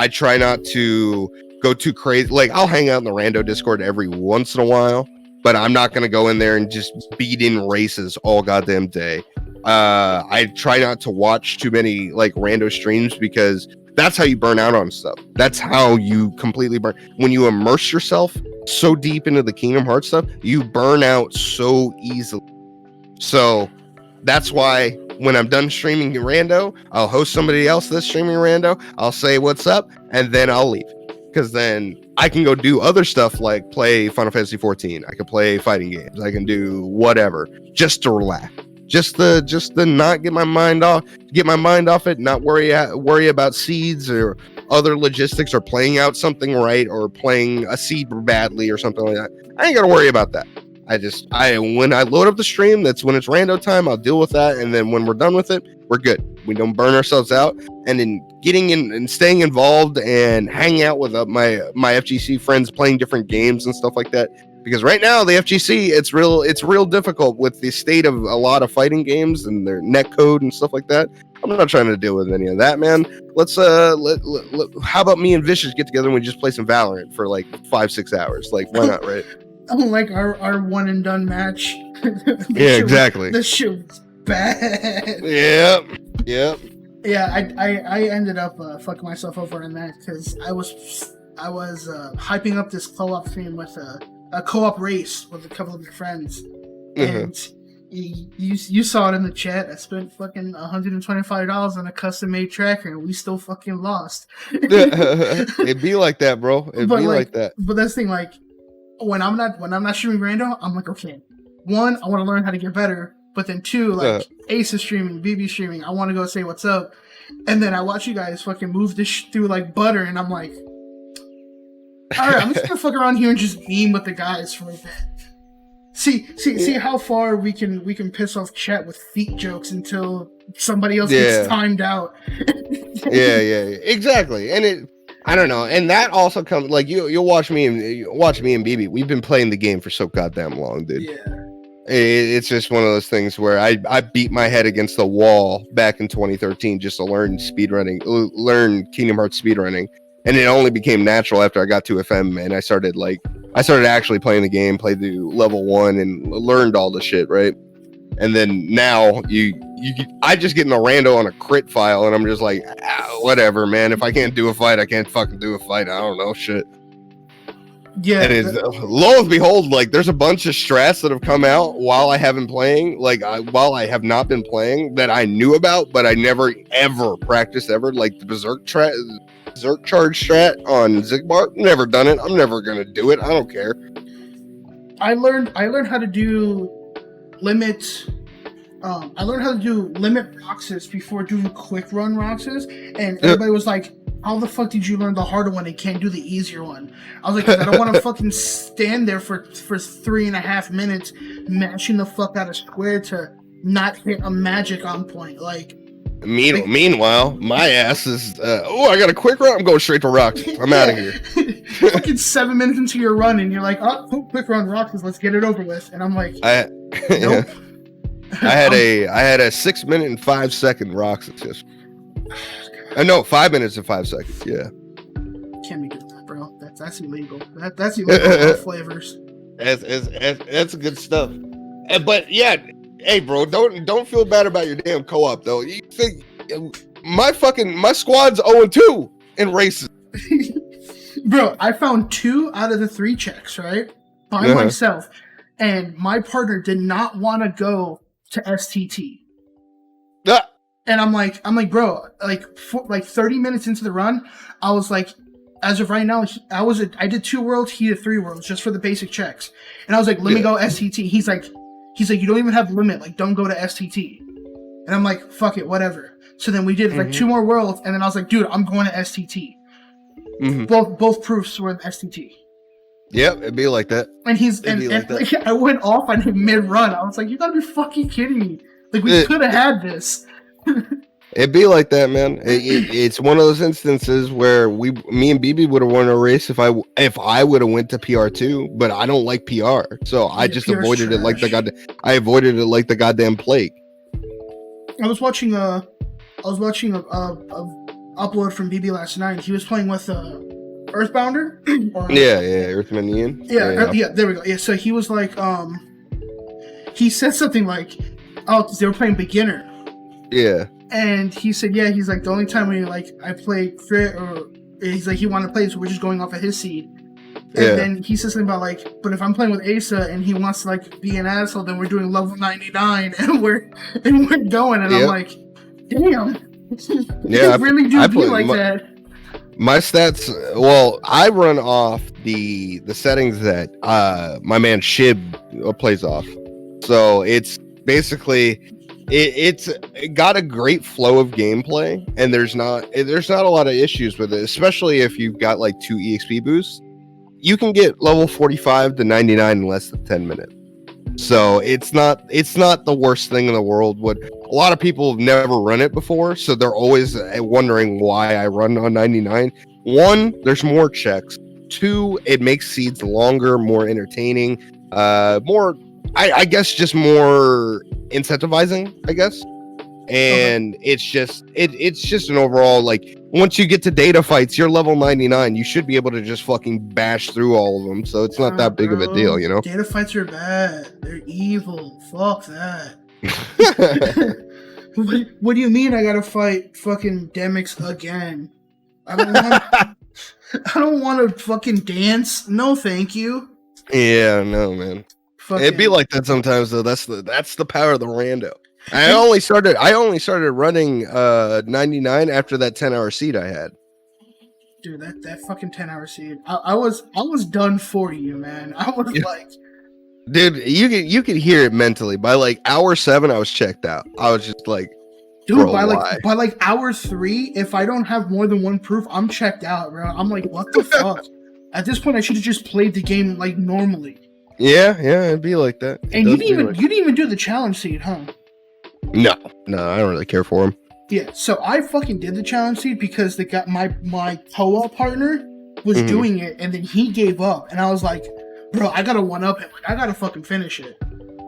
Speaker 2: try not to go too crazy. Like, I'll hang out in the rando Discord every once in a while, but I'm not going to go in there and just beat in races all goddamn day. I try not to watch too many, like, rando streams, because that's how you burn out on stuff. That's how you completely burn. When you immerse yourself so deep into the Kingdom Hearts stuff, you burn out so easily. So that's why when I'm done streaming rando, I'll host somebody else that's streaming rando. I'll say what's up, and then I'll leave, because then I can go do other stuff, like play Final Fantasy 14. I can play fighting games. I can do whatever just to relax. Just to not get my mind off it, not worry about seeds or other logistics or playing out something right or playing a seed badly or something like that. I ain't gotta worry about that. When I load up the stream, that's when it's rando time. I'll deal with that, and then when we're done with it, we're good. We don't burn ourselves out. And in getting in and staying involved and hanging out with my FGC friends, playing different games and stuff like that. Because right now the FGC, it's real difficult with the state of a lot of fighting games and their netcode and stuff like that. I'm not trying to deal with any of that, man. Let's how about me and Vicious get together and we just play some Valorant for like 5-6 hours? Like, why not, right?
Speaker 1: Like our one and done match.
Speaker 2: Exactly.
Speaker 1: This shit was bad.
Speaker 2: Yep.
Speaker 1: Yeah, I ended up fucking myself over in that, because I was hyping up this co-op stream with a co-op race with a couple of your friends, and you saw it in the chat. I spent fucking $125 on a custom-made tracker, and we still fucking lost.
Speaker 2: It'd be like that, bro. It'd be like that.
Speaker 1: But that's the thing, like, when I'm not streaming rando, I'm like, okay, one, I want to learn how to get better, but then two, like, Ace is streaming, BB streaming, I want to go say what's up, and then I watch you guys fucking move this through like butter, and I'm like, all right, I'm just gonna fuck around here and just beam with the guys for a bit. See how far we can piss off chat with feet jokes until somebody else gets timed out.
Speaker 2: yeah, exactly. And I don't know, and that also comes, like, you'll watch me and BB. We've been playing the game for so goddamn long, dude.
Speaker 1: Yeah.
Speaker 2: It's just one of those things where I beat my head against the wall back in 2013 just to learn Kingdom Hearts speedrunning. And it only became natural after I got to FM and I started actually playing the game, played the level 1 and learned all the shit, right? And then now I just get in a rando on a crit file and I'm just like, whatever, man. If I can't do a fight, I can't fucking do a fight. I don't know, shit.
Speaker 1: Yeah.
Speaker 2: And it's lo and behold, like there's a bunch of strats that have come out while I haven't playing, while I have not been playing that I knew about, but I never ever practiced ever. Like the Berserk charge strat on Zigbar. Never done it. I'm never gonna do it. I don't care.
Speaker 1: I learned how to do limit. I learned how to do limit Roxas before doing quick run Roxas, and everybody was like, "How the fuck did you learn the harder one and can't do the easier one?" I was like, "Cause I don't want to fucking stand there for 3.5 minutes mashing the fuck out of square to not hit a magic on point." Like,
Speaker 2: meanwhile, my ass is I got a quick run. I'm going straight to Roxas. I'm out of here.
Speaker 1: Fucking 7 minutes into your run, and you're like, "Oh, quick run Roxas, let's get it over with." And I'm like, "Nope."
Speaker 2: I had a 6 minute and 5 second Roxas. Yes. No, 5 minutes and 5 seconds. Yeah.
Speaker 1: Can't be doing that, bro. That's illegal. That's illegal flavors.
Speaker 2: That's good stuff. But yeah, hey, bro, don't feel bad about your damn co-op though. You think my squad's 0-2 in races.
Speaker 1: Bro, I found 2 out of the 3 checks, right? By myself. And my partner did not want to go to STT. And I'm like, bro, like 30 minutes into the run, I was like, as of right now, I did 2 worlds, he did 3 worlds just for the basic checks. And I was like, let me go STT. He's like, you don't even have limit, like don't go to STT. And I'm like, fuck it, whatever. So then we did like 2 more worlds, and then I was like, dude, I'm going to STT. Both proofs were in STT.
Speaker 2: Yep, it'd be like that.
Speaker 1: And like, I went off on him mid-run. I was like, you gotta be fucking kidding me. Like, we could have had this.
Speaker 2: It'd be like that, man. It's one of those instances where me and BB would have won a race if I would have went to PR2, but I don't like PR, so I just avoided it like the goddamn plague.
Speaker 1: I was watching a upload from BB last night. He was playing with Earthbounder.
Speaker 2: Earthman Ian.
Speaker 1: Yeah, there we go. Yeah, so he was like, he said something like, oh, because they were playing beginner.
Speaker 2: Yeah.
Speaker 1: And he said, yeah, he's like, the only time when like I play crit, or he's like, he wanted to play, so we're just going off of his seed. And then he said something about like, but if I'm playing with Asa and he wants to like be an asshole, then we're doing level 99 and we're going. And I'm like, damn.
Speaker 2: Yeah,
Speaker 1: I really do be like that.
Speaker 2: My stats, well, I run off the settings that my man Shib plays off. So it's basically it's got a great flow of gameplay, and there's not a lot of issues with it, especially if you've got like 2 EXP boosts. You can get level 45 to 99 in less than 10 minutes. So it's not the worst thing in the world. What a lot of people have never run it before, so they're always wondering why I run on 99. 1, there's more checks. 2, it makes seeds longer, more entertaining, more, I guess, just more incentivizing, I guess. And it's just an overall, like, once you get to data fights, you're level 99. You should be able to just fucking bash through all of them. So it's not that big of a deal, you know?
Speaker 1: Data fights are bad. They're evil. Fuck that. What do you mean I gotta fight fucking Demix again? I don't want to fucking dance. No, thank you.
Speaker 2: Yeah, no, man. It'd be like that sometimes, though. That's the power of the rando. I only started running 99 after that 10-hour seed I had.
Speaker 1: Dude, that fucking 10-hour seed. I was done for you, man. I was like,
Speaker 2: dude, you could hear it mentally. By like hour 7, I was checked out. I was just like,
Speaker 1: dude,
Speaker 2: bro,
Speaker 1: by like hour 3, if I don't have more than 1 proof, I'm checked out, bro. I'm like, what the fuck? At this point, I should have just played the game like normally. Yeah,
Speaker 2: it'd be like that.
Speaker 1: And you didn't even do the challenge seed, huh?
Speaker 2: No, I don't really care for him.
Speaker 1: Yeah, so I fucking did the challenge seed because my co-op partner was doing it, and then he gave up, and I was like, bro, I gotta one up him. Like, I gotta fucking finish it.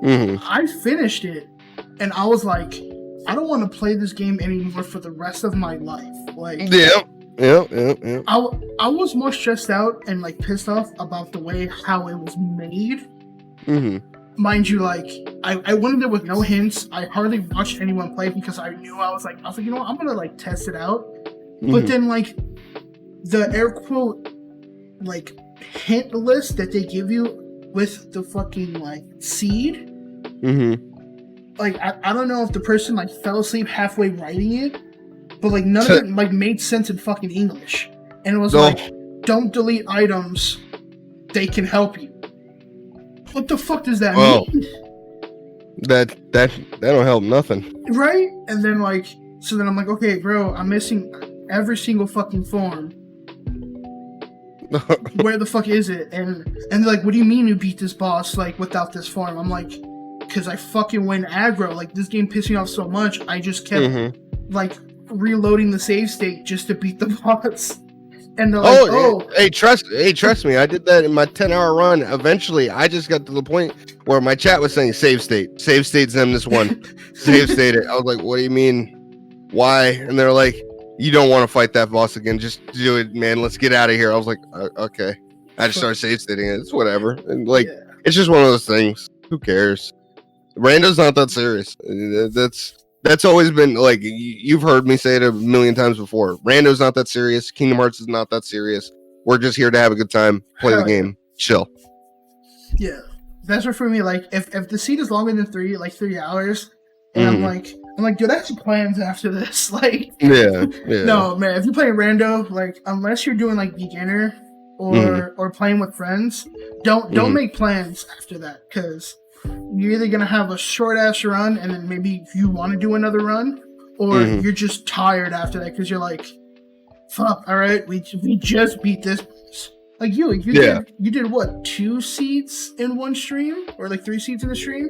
Speaker 1: I finished it, and I was like, I don't want to play this game anymore for the rest of my life. Like,
Speaker 2: yeah.
Speaker 1: I was more stressed out and like pissed off about the way how it was made. Mind you, like, I went in there with no hints. I hardly watched anyone play because I was like, you know what, I'm gonna like test it out. But then like the air quote like hint list that they give you with the fucking like seed. Like I don't know if the person like fell asleep halfway writing it, but like none of it like made sense in fucking English, and it was like, don't delete items, they can help you. What the fuck does that mean?
Speaker 2: That don't help nothing,
Speaker 1: right? And then like, so then I'm like, okay, bro, I'm missing every single fucking form. Where the fuck is it? And they're like, what do you mean you beat this boss like without this form? I'm like, because I fucking went aggro. Like, this game pissed me off so much, I just kept like reloading the save state just to beat the boss. And they're like,
Speaker 2: hey, trust me, I did that in my 10-hour run. Eventually, I just got to the point where my chat was saying save state them this one, save state it. I was like, what do you mean? Why? And they're like, you don't want to fight that boss again. Just do it, man. Let's get out of here. I was like, okay. I just started save stating it. It's whatever. And like, it's just one of those things. Who cares? Rando's not that serious. That's always been like, you've heard me say it a million times before. Rando's not that serious. Kingdom Hearts is not that serious. We're just here to have a good time, play the game, chill.
Speaker 1: Yeah, that's what for me. Like, if the seed is longer than 3 hours, and I'm like, dude, I have some plans after this. Like,
Speaker 2: yeah.
Speaker 1: No, man, if you're playing rando, like, unless you're doing like beginner or playing with friends, don't make plans after that, because you're either gonna have a short ass run and then maybe you want to do another run, or you're just tired after that because you're like, fuck, all right, we just beat this. Like you did what, 2 seeds in one stream, or like 3 seeds in a stream?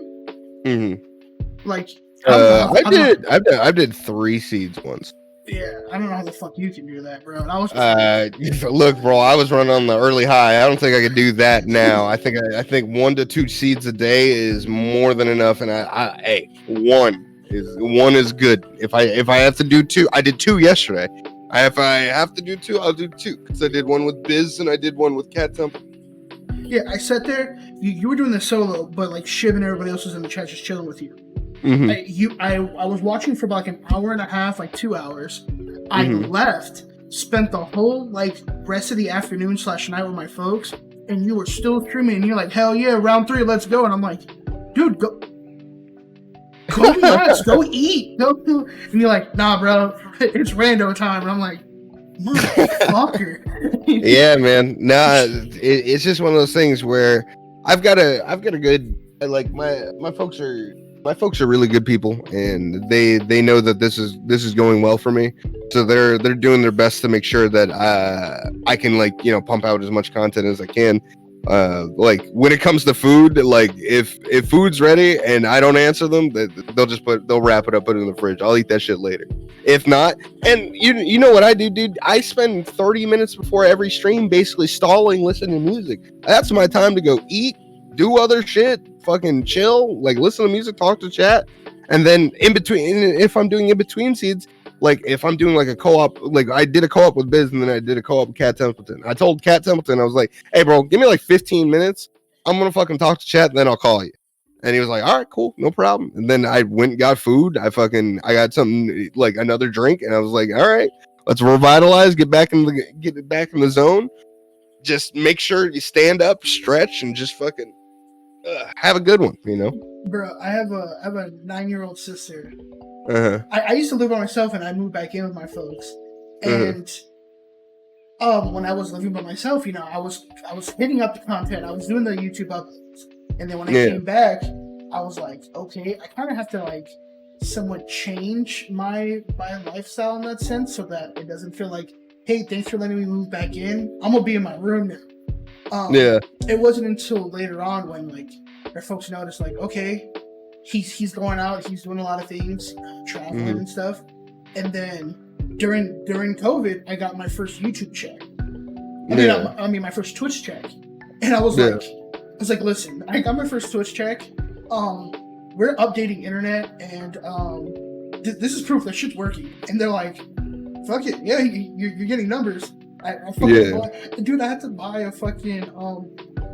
Speaker 1: Like
Speaker 2: I did 3 seeds once.
Speaker 1: Yeah, I don't know how the fuck you can do that, bro. And I was
Speaker 2: look, bro, I was running on the early high. I don't think I could do that now. I think 1 to 2 seeds a day is more than enough, and hey, one is good. If I have to do 2, I did 2 yesterday. If I have to do 2, I'll do 2, because I did one with Biz and I did one with Cat Temple.
Speaker 1: Yeah, I sat there. You were doing the solo, but like Shiv and everybody else was in the chat just chilling with you. I was watching for like an hour and a half, like 2 hours. I left, spent the whole like rest of the afternoon / night with my folks, and you were still streaming, and you're like, hell yeah, round 3, let's go. And I'm like, dude, go nuts, go eat, go. And you're like, nah, bro, it's rando time. And I'm like, motherfucker.
Speaker 2: Yeah, man. Nah, it's just one of those things where I've got a good, like, my folks are really good people, and they know that this is going well for me, so they're doing their best to make sure that I can, like, you know, pump out as much content as I can. Like, when it comes to food, like, if food's ready and I don't answer them, they'll wrap it up, put it in the fridge. I'll eat that shit later. If not, and you know what I do, dude? I spend 30 minutes before every stream basically stalling, listening to music. That's my time to go eat, do other shit, fucking chill, like listen to music, talk to chat, and then in between, if I'm doing in between seeds, like if I'm doing like a co-op, like I did a co-op with Biz and then I did a co-op with Cat Templeton. I told Cat Templeton, I was like, hey bro, give me like 15 minutes. I'm gonna fucking talk to chat and then I'll call you. And he was like, all right, cool, no problem. And then I went and got food. I got something, like another drink, and I was like, all right, let's revitalize, get back in the zone. Just make sure you stand up, stretch, and just fucking have a good one, you know?
Speaker 1: Bro, I have a 9-year-old sister. I used to live by myself, and I moved back in with my folks. And when I was living by myself, you know, I was hitting up the content. I was doing the YouTube uploads. And then when I came back, I was like, okay, I kind of have to like somewhat change my lifestyle in that sense, so that it doesn't feel like, hey, thanks for letting me move back in. I'm gonna be in my room now. It wasn't until later on when like our folks noticed, like, okay, he's going out, he's doing a lot of things, traveling and stuff. And then during COVID, I got my first YouTube check. I mean my first Twitch check, and I was like, listen, I got my first Twitch check. We're updating internet, and this is proof that shit's working. And they're like, fuck it, yeah, you're getting numbers. I dude, I had to buy a fucking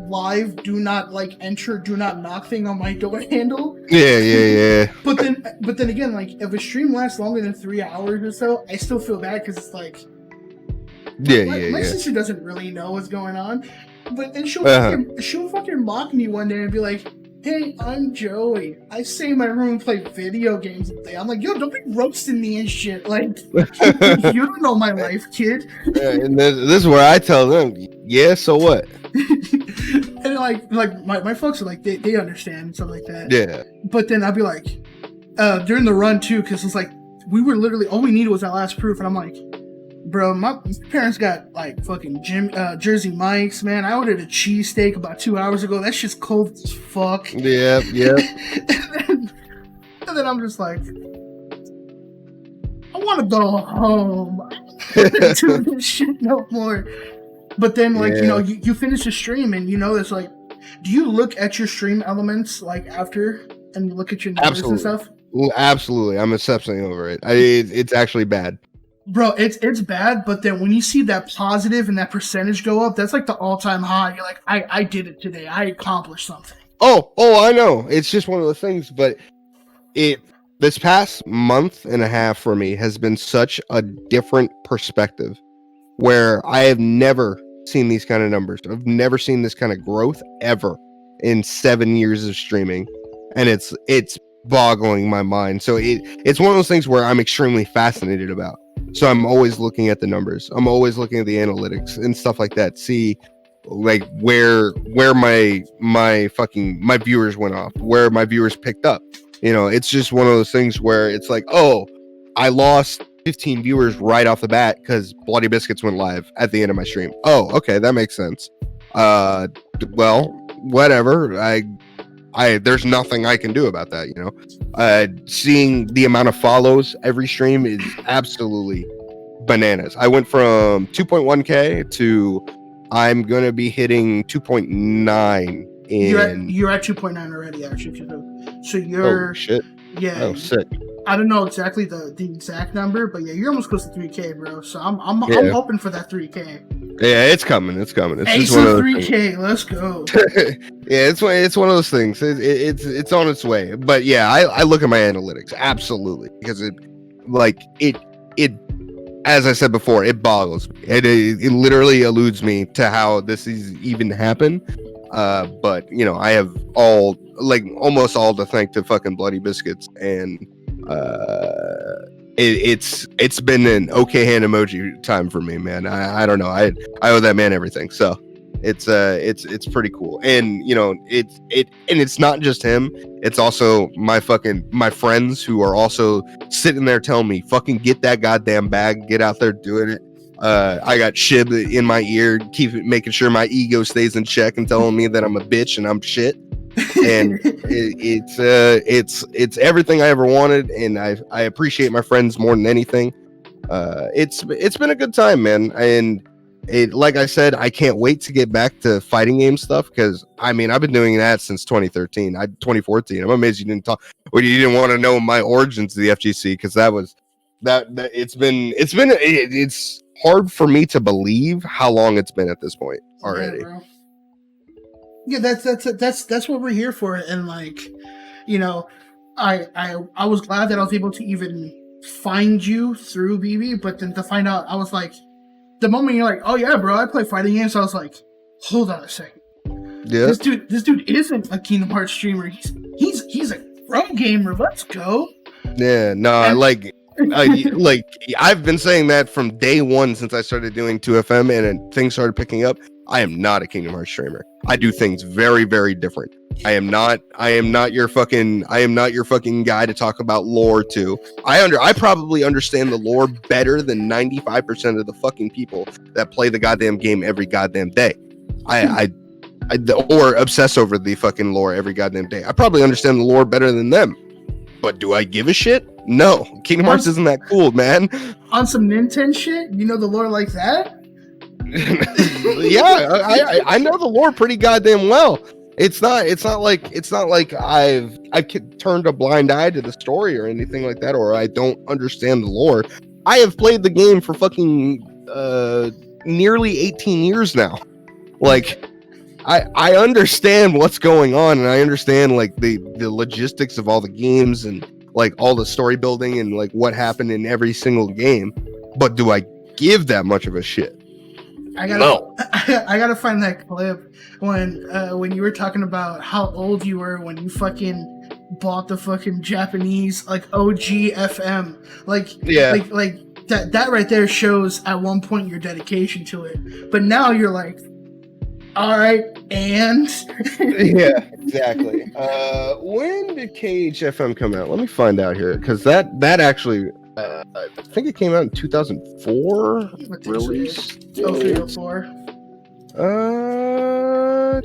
Speaker 1: live do not like enter, do not knock thing on my door handle. Yeah. But then again, like, if a stream lasts longer than 3 hours or so, I still feel bad, because it's like, my sister doesn't really know what's going on. But then
Speaker 2: Uh-huh.
Speaker 1: she'll fucking mock me one day and be like, "Hey, I'm Joey. I stay in my room and play video games all day." I'm like, "Yo, don't be roasting me and shit. Like, you don't know my life, kid."
Speaker 2: And this is where I tell them, yeah, so what?
Speaker 1: And like my folks are like, they understand and stuff like that.
Speaker 2: Yeah.
Speaker 1: But then I'll be like, during the run too, because it's like we were literally all we needed was that last proof, and I'm like, bro, my parents got like fucking Jersey Mike's, man. I ordered a cheesesteak about 2 hours ago. That shit's cold as fuck.
Speaker 2: Yeah.
Speaker 1: and then I'm just like, I want to go home. I don't want to do this shit no more. But then, like, you know, you finish the stream and you know, it's like, do you look at your stream elements like after and you look at your numbers and stuff?
Speaker 2: Absolutely. I'm obsessing over it. It's actually bad.
Speaker 1: Bro, it's bad, but then when you see that positive and that percentage go up, that's like the all-time high. You're like, I did it today. I accomplished something.
Speaker 2: Oh, I know. It's just one of the things, but this past month and a half for me has been such a different perspective where I have never seen these kind of numbers. I've never seen this kind of growth ever in 7 years of streaming. And it's boggling my mind. So it's one of those things where I'm extremely fascinated about. So I'm always looking at the numbers. I'm always looking at the analytics and stuff like that. See like where my viewers went off, where my viewers picked up. You know, it's just one of those things where it's like, oh, I lost 15 viewers right off the bat because Bloody Biscuits went live at the end of my stream. Oh, okay, that makes sense. Well, whatever. I there's nothing I can do about that, you know. Seeing the amount of follows every stream is absolutely bananas. I went from 2.1k to I'm gonna be hitting 2.9 in.
Speaker 1: You're at 2.9 already, actually. So you're
Speaker 2: Oh shit!
Speaker 1: yeah.
Speaker 2: Oh, sick.
Speaker 1: I don't know exactly the exact number, but yeah, you're almost close to 3K, bro. So I'm hoping for that 3K.
Speaker 2: Yeah, it's coming. It's coming. It's
Speaker 1: Ace
Speaker 2: just one
Speaker 1: of
Speaker 2: of
Speaker 1: 3K, let's go.
Speaker 2: Yeah, it's one of those things. It's on its way. But yeah, I look at my analytics absolutely because it as I said before, it boggles me. It literally eludes me to how this is even happened. But you know, I have almost all to thank to fucking Bloody Biscuits, and it's been an okay hand emoji time for me, man. I don't know. I owe that man everything. So it's pretty cool. And you know, it's not just him, it's also my friends who are also sitting there telling me, fucking get that goddamn bag, get out there doing it. I got Shib in my ear, making sure my ego stays in check and telling me that I'm a bitch and I'm shit. And it's everything I ever wanted, and I appreciate my friends more than anything. It's been a good time, man. And like I said, I can't wait to get back to fighting game stuff, because I mean, I've been doing that since 2014. I'm amazed you didn't talk, or you didn't want to know my origins to the FGC, because it's hard for me to believe how long it's been at this point already.
Speaker 1: Yeah, that's what we're here for. And like, you know, I was glad that I was able to even find you through BB, but then to find out, I was like, the moment you're like, oh yeah, bro, I play fighting games, I was like, hold on a second. Yeah. This dude isn't a Kingdom Hearts streamer. He's a pro gamer. Let's go.
Speaker 2: Yeah, no, I've been saying that from day one since I started doing 2FM and things started picking up. I am not a Kingdom Hearts streamer. I do things very, very different. I am not your fucking guy to talk about lore to. I probably understand the lore better than 95% of the fucking people that play the goddamn game every goddamn day. Or obsess over the fucking lore every goddamn day. I probably understand the lore better than them. But do I give a shit? No. Kingdom Hearts isn't that cool, man.
Speaker 1: On some Nintendo shit, you know the lore like that?
Speaker 2: Yeah, I know the lore pretty goddamn well. It's not like I've turned a blind eye to the story or anything like that, or I don't understand the lore. I have played the game for fucking nearly 18 years now. Like, I understand what's going on, and I understand like the logistics of all the games and like all the story building and like what happened in every single game. But do I give that much of a shit?
Speaker 1: I I gotta find that clip when you were talking about how old you were when you fucking bought the fucking Japanese like OG FM. Like that right there shows at one point your dedication to it. But now you're like, all right, and
Speaker 2: Yeah, exactly. When did KHFM come out? Let me find out here, because that actually, I think it came out in 2004. Release.
Speaker 1: 0304.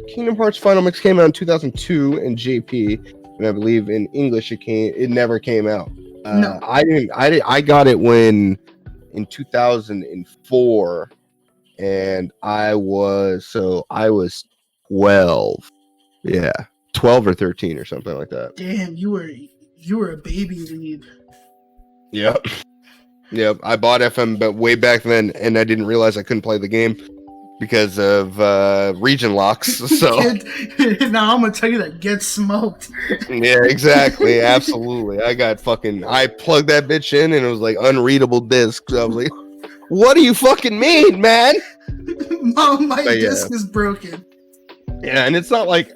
Speaker 2: Kingdom Hearts Final Mix came out in 2002 in JP, and I believe in English it never came out.
Speaker 1: No.
Speaker 2: I got it in 2004, and I was 12. Yeah, 12 or 13 or something like that.
Speaker 1: Damn, you were a baby lead.
Speaker 2: Yep. I bought FM but way back then, and I didn't realize I couldn't play the game because of region locks. So
Speaker 1: now I'm gonna tell you that get smoked.
Speaker 2: Yeah, exactly. Absolutely. I plugged that bitch in, and it was like unreadable discs. I was like, what do you fucking mean, man?
Speaker 1: My disc is broken.
Speaker 2: Yeah, and it's not like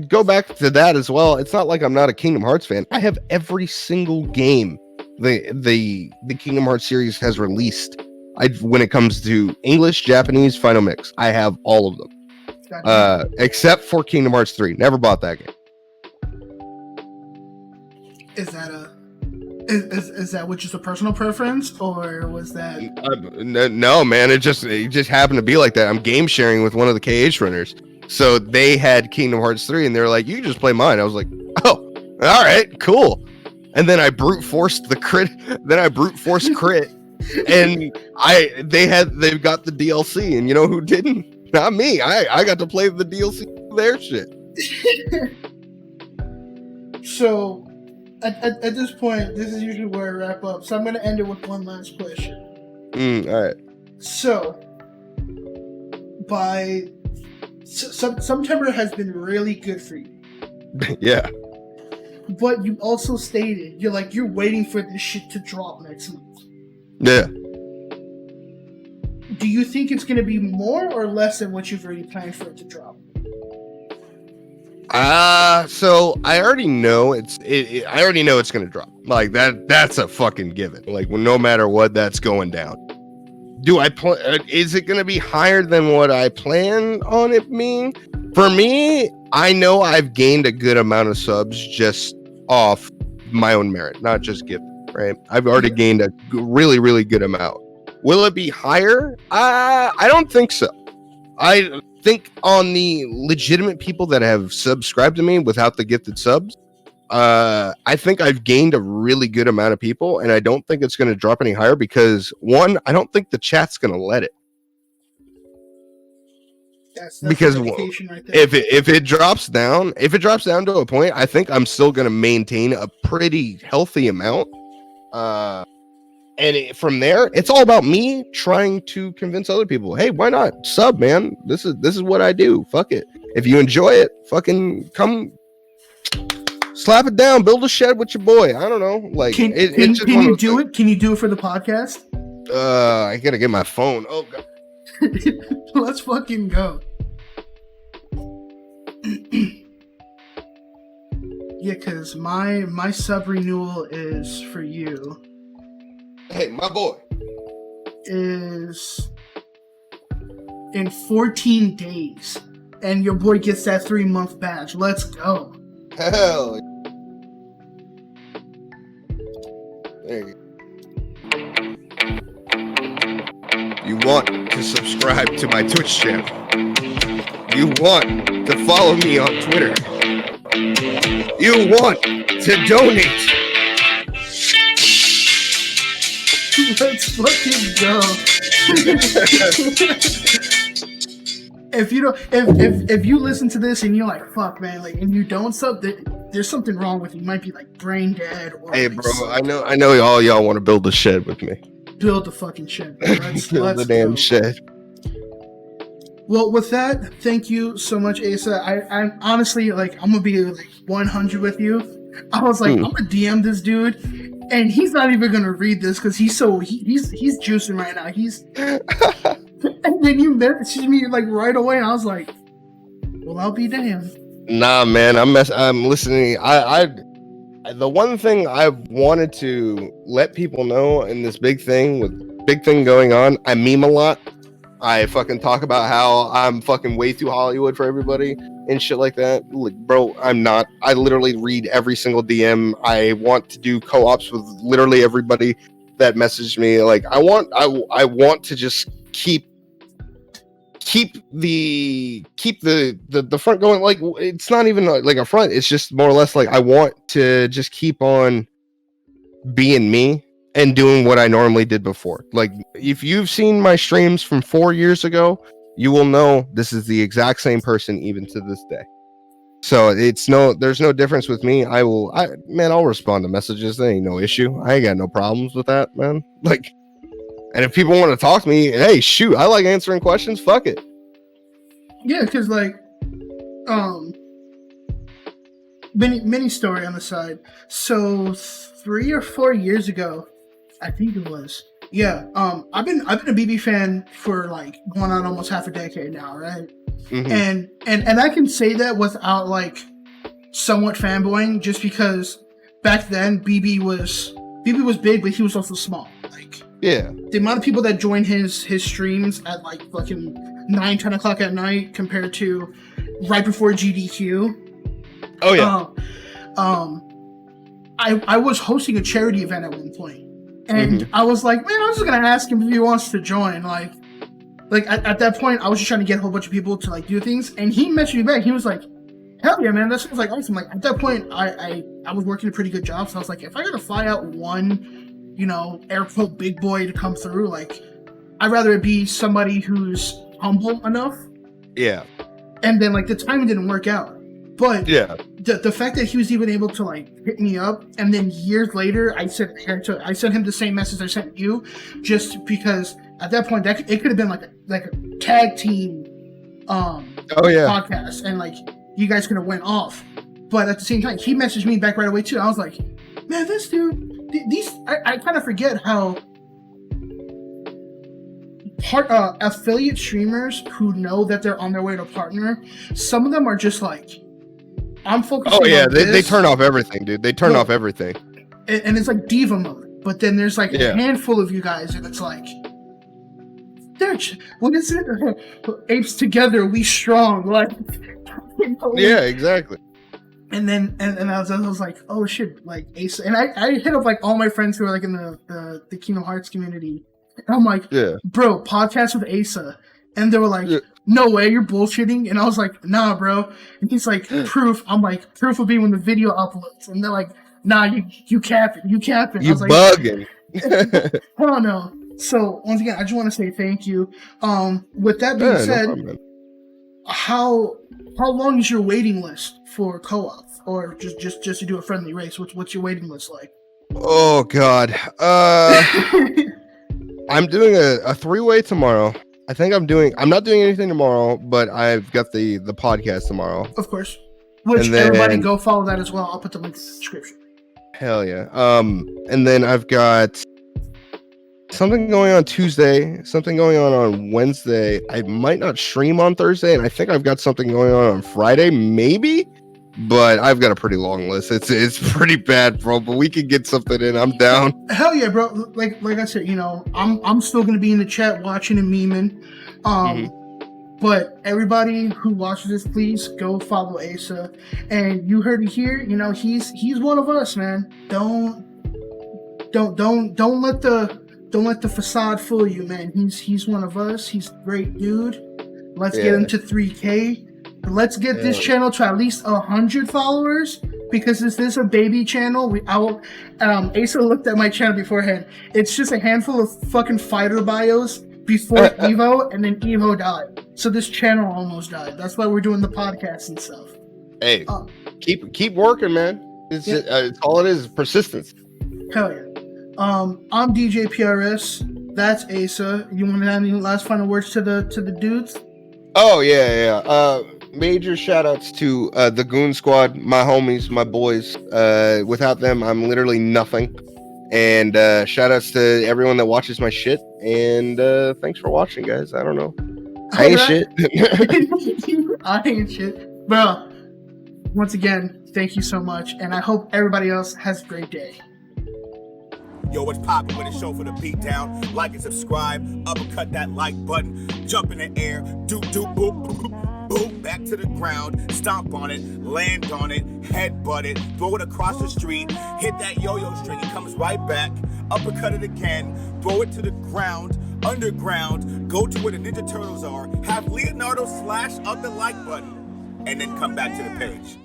Speaker 2: go back to that as well. It's not like I'm not a Kingdom Hearts fan. I have every single game the Kingdom Hearts series has released. When it comes to English, Japanese, Final Mix, I have all of them. Except for Kingdom Hearts 3. Never bought that game.
Speaker 1: Is that just a personal preference, or was that?
Speaker 2: No, man. It just happened to be like that. I'm game sharing with one of the KH runners, so they had Kingdom Hearts 3, and they were like, "You can just play mine." I was like, "Oh, all right, cool." And then I brute forced the crit. Then I brute forced crit, and they've got the DLC, and you know who didn't? Not me. I got to play the DLC their shit.
Speaker 1: So. At this point, this is usually where I wrap up. So I'm going to end it with one last question.
Speaker 2: All right.
Speaker 1: So, September has been really good for you.
Speaker 2: Yeah.
Speaker 1: But you also stated you're waiting for this shit to drop next month.
Speaker 2: Yeah.
Speaker 1: Do you think it's going to be more or less than what you've already planned for it to drop?
Speaker 2: So I already know it's gonna drop. Like that's a fucking given. Like no matter what, that's going down. Is it gonna be higher than what I plan on it being? For me, I know I've gained a good amount of subs just off my own merit, not just given, right? I've already gained a really, really good amount. Will it be higher? I don't think so. I think on the legitimate people that have subscribed to me without the gifted subs, I think I've gained a really good amount of people, and I don't think it's going to drop any higher because, one, I don't think the chat's going to let it.
Speaker 1: That's
Speaker 2: because
Speaker 1: right there.
Speaker 2: if it drops down to a point, I think I'm still going to maintain a pretty healthy amount. From there, it's all about me trying to convince other people. Hey, why not sub, man? This is what I do. Fuck it. If you enjoy it, fucking come slap it down. Build a shed with your boy. I don't know. Like,
Speaker 1: can you do it? Can you do it for the podcast?
Speaker 2: I gotta get my phone. Oh god.
Speaker 1: Let's fucking go. Yeah, because my sub renewal is for you.
Speaker 2: Hey, my boy.
Speaker 1: Is in 14 days. And your boy gets that 3-month badge. Let's go.
Speaker 2: Hell. There you go. You want to subscribe to my Twitch channel. You want to follow me on Twitter. You want to donate.
Speaker 1: Let's fucking go. If you listen to this and you're like, fuck, man, like, and you don't sub, there's something wrong with you. You might be like brain dead or.
Speaker 2: Hey, bro, I know all y'all want to build a shed with me.
Speaker 1: Build the fucking shed. Let's
Speaker 2: build the damn shed.
Speaker 1: Well, with that, thank you so much, Asa. I'm honestly, like, I'm gonna be like 100 with you. I was like, I'm gonna DM this dude, and he's not even gonna read this because he's juicing right now. And then you messaged me like right away, and I was like, well, I'll be damned.
Speaker 2: Nah, man, I'm listening. The one thing I wanted to let people know in this big thing going on, I meme a lot. I fucking talk about how I'm fucking way too Hollywood for everybody and shit like that. Like, bro, I'm not. I literally read every single DM. I want to do co-ops with literally everybody that messaged me. Like, I want to just keep the front going. Like, it's not even like a front, it's just more or less like I want to just keep on being me and doing what I normally did before. Like, if you've seen my streams from 4 years ago, you will know this is the exact same person even to this day. So there's no difference with me. I'll respond to messages. There ain't no issue. I ain't got no problems with that, man. Like, and if people want to talk to me, hey, shoot, I like answering questions. Fuck it.
Speaker 1: Yeah, because like, mini story on the side. So 3 or 4 years ago, I think it was. Yeah. I've been a BB fan for like going on almost half a decade now, right? Mm-hmm. And I can say that without like somewhat fanboying, just because back then BB was big, but he was also small. Like,
Speaker 2: yeah,
Speaker 1: the amount of people that join his streams at like fucking 9-10 o'clock at night compared to right before GDQ.
Speaker 2: Oh yeah.
Speaker 1: I was hosting a charity event at one point, and I was like, man, I'm just gonna ask him if he wants to join. Like at that point, I was just trying to get a whole bunch of people to like do things, and he messaged me back. He was like, hell yeah, man, that sounds like awesome. Like, at that point, I was working a pretty good job, so I was like, if I gotta fly out one, air quote big boy to come through, like, I'd rather it be somebody who's humble enough. Yeah. And then like the timing didn't work out. But yeah, the fact that he was even able to like hit me up, and then years later I sent him the same message I sent you, just because at that point it could have been like a tag team podcast, and like you guys could have went off. But at the same time, he messaged me back right away too. I was like, man, this dude, I kind of forget how affiliate streamers who know that they're on their way to partner, some of them are just like, I'm focusing. Oh yeah,
Speaker 2: they turn off everything, dude. They turn off everything,
Speaker 1: and it's like diva mode. But then there's like a handful of you guys, and it's like, what is it? Apes together, we strong. Like,
Speaker 2: yeah, exactly.
Speaker 1: And then I was like, oh shit, like Ace, and I hit up like all my friends who are like in the Kingdom Hearts community. And I'm like, bro, podcast with Asa. And they were like, no way, you're bullshitting. And I was like, nah, bro. And he's like, proof. I'm like, proof will be when the video uploads. And they're like, nah, you capping. You
Speaker 2: I was like, bugging.
Speaker 1: I don't know. So once again, I just want to say thank you. With that being said, no, how long is your waiting list for co-op, or just to do a friendly race? What's your waiting list like?
Speaker 2: Oh God. I'm doing a 3-way tomorrow. I think I'm not doing anything tomorrow, but I've got the podcast tomorrow.
Speaker 1: Of course. Which everybody go follow that as well. I'll put the link in the description.
Speaker 2: Hell yeah. And then I've got something going on Tuesday, something going on Wednesday. I might not stream on Thursday, and I think I've got something going on Friday, maybe. But I've got a pretty long list. It's pretty bad, bro. But we can get something in. I'm down.
Speaker 1: Hell yeah, bro. Like I said, I'm still gonna be in the chat watching and memeing. But everybody who watches this, please go follow Asa. And you heard it here. He's one of us, man. Don't let the facade fool you, man. He's one of us. He's a great dude. Let's get him to 3K. Let's get this channel to at least 100 followers, because this is a baby channel. Asa looked at my channel beforehand. It's just a handful of fucking fighter bios before Evo, and then Evo died. So this channel almost died. That's why we're doing the podcast and stuff.
Speaker 2: Hey, keep working, man. It's all it is, persistence.
Speaker 1: Hell yeah. I'm DJ PRS. That's Asa. You want to have any last final words to the dudes?
Speaker 2: Oh yeah. Major shout outs to the Goon Squad, my homies, my boys. Without them, I'm literally nothing. And shout outs to everyone that watches my shit. And thanks for watching, guys. I don't know. I ain't shit.
Speaker 1: I ain't shit. Bro, once again, thank you so much. And I hope everybody else has a great day.
Speaker 5: Yo, what's poppin' with a show for the beat down? Like and subscribe, uppercut that like button, jump in the air, do boop, boop, boop, back to the ground, stomp on it, land on it, headbutt it, throw it across the street, hit that yo-yo string, it comes right back, uppercut it again, throw it to the ground, underground, go to where the Ninja Turtles are, have Leonardo slash up the like button, and then come back to the page.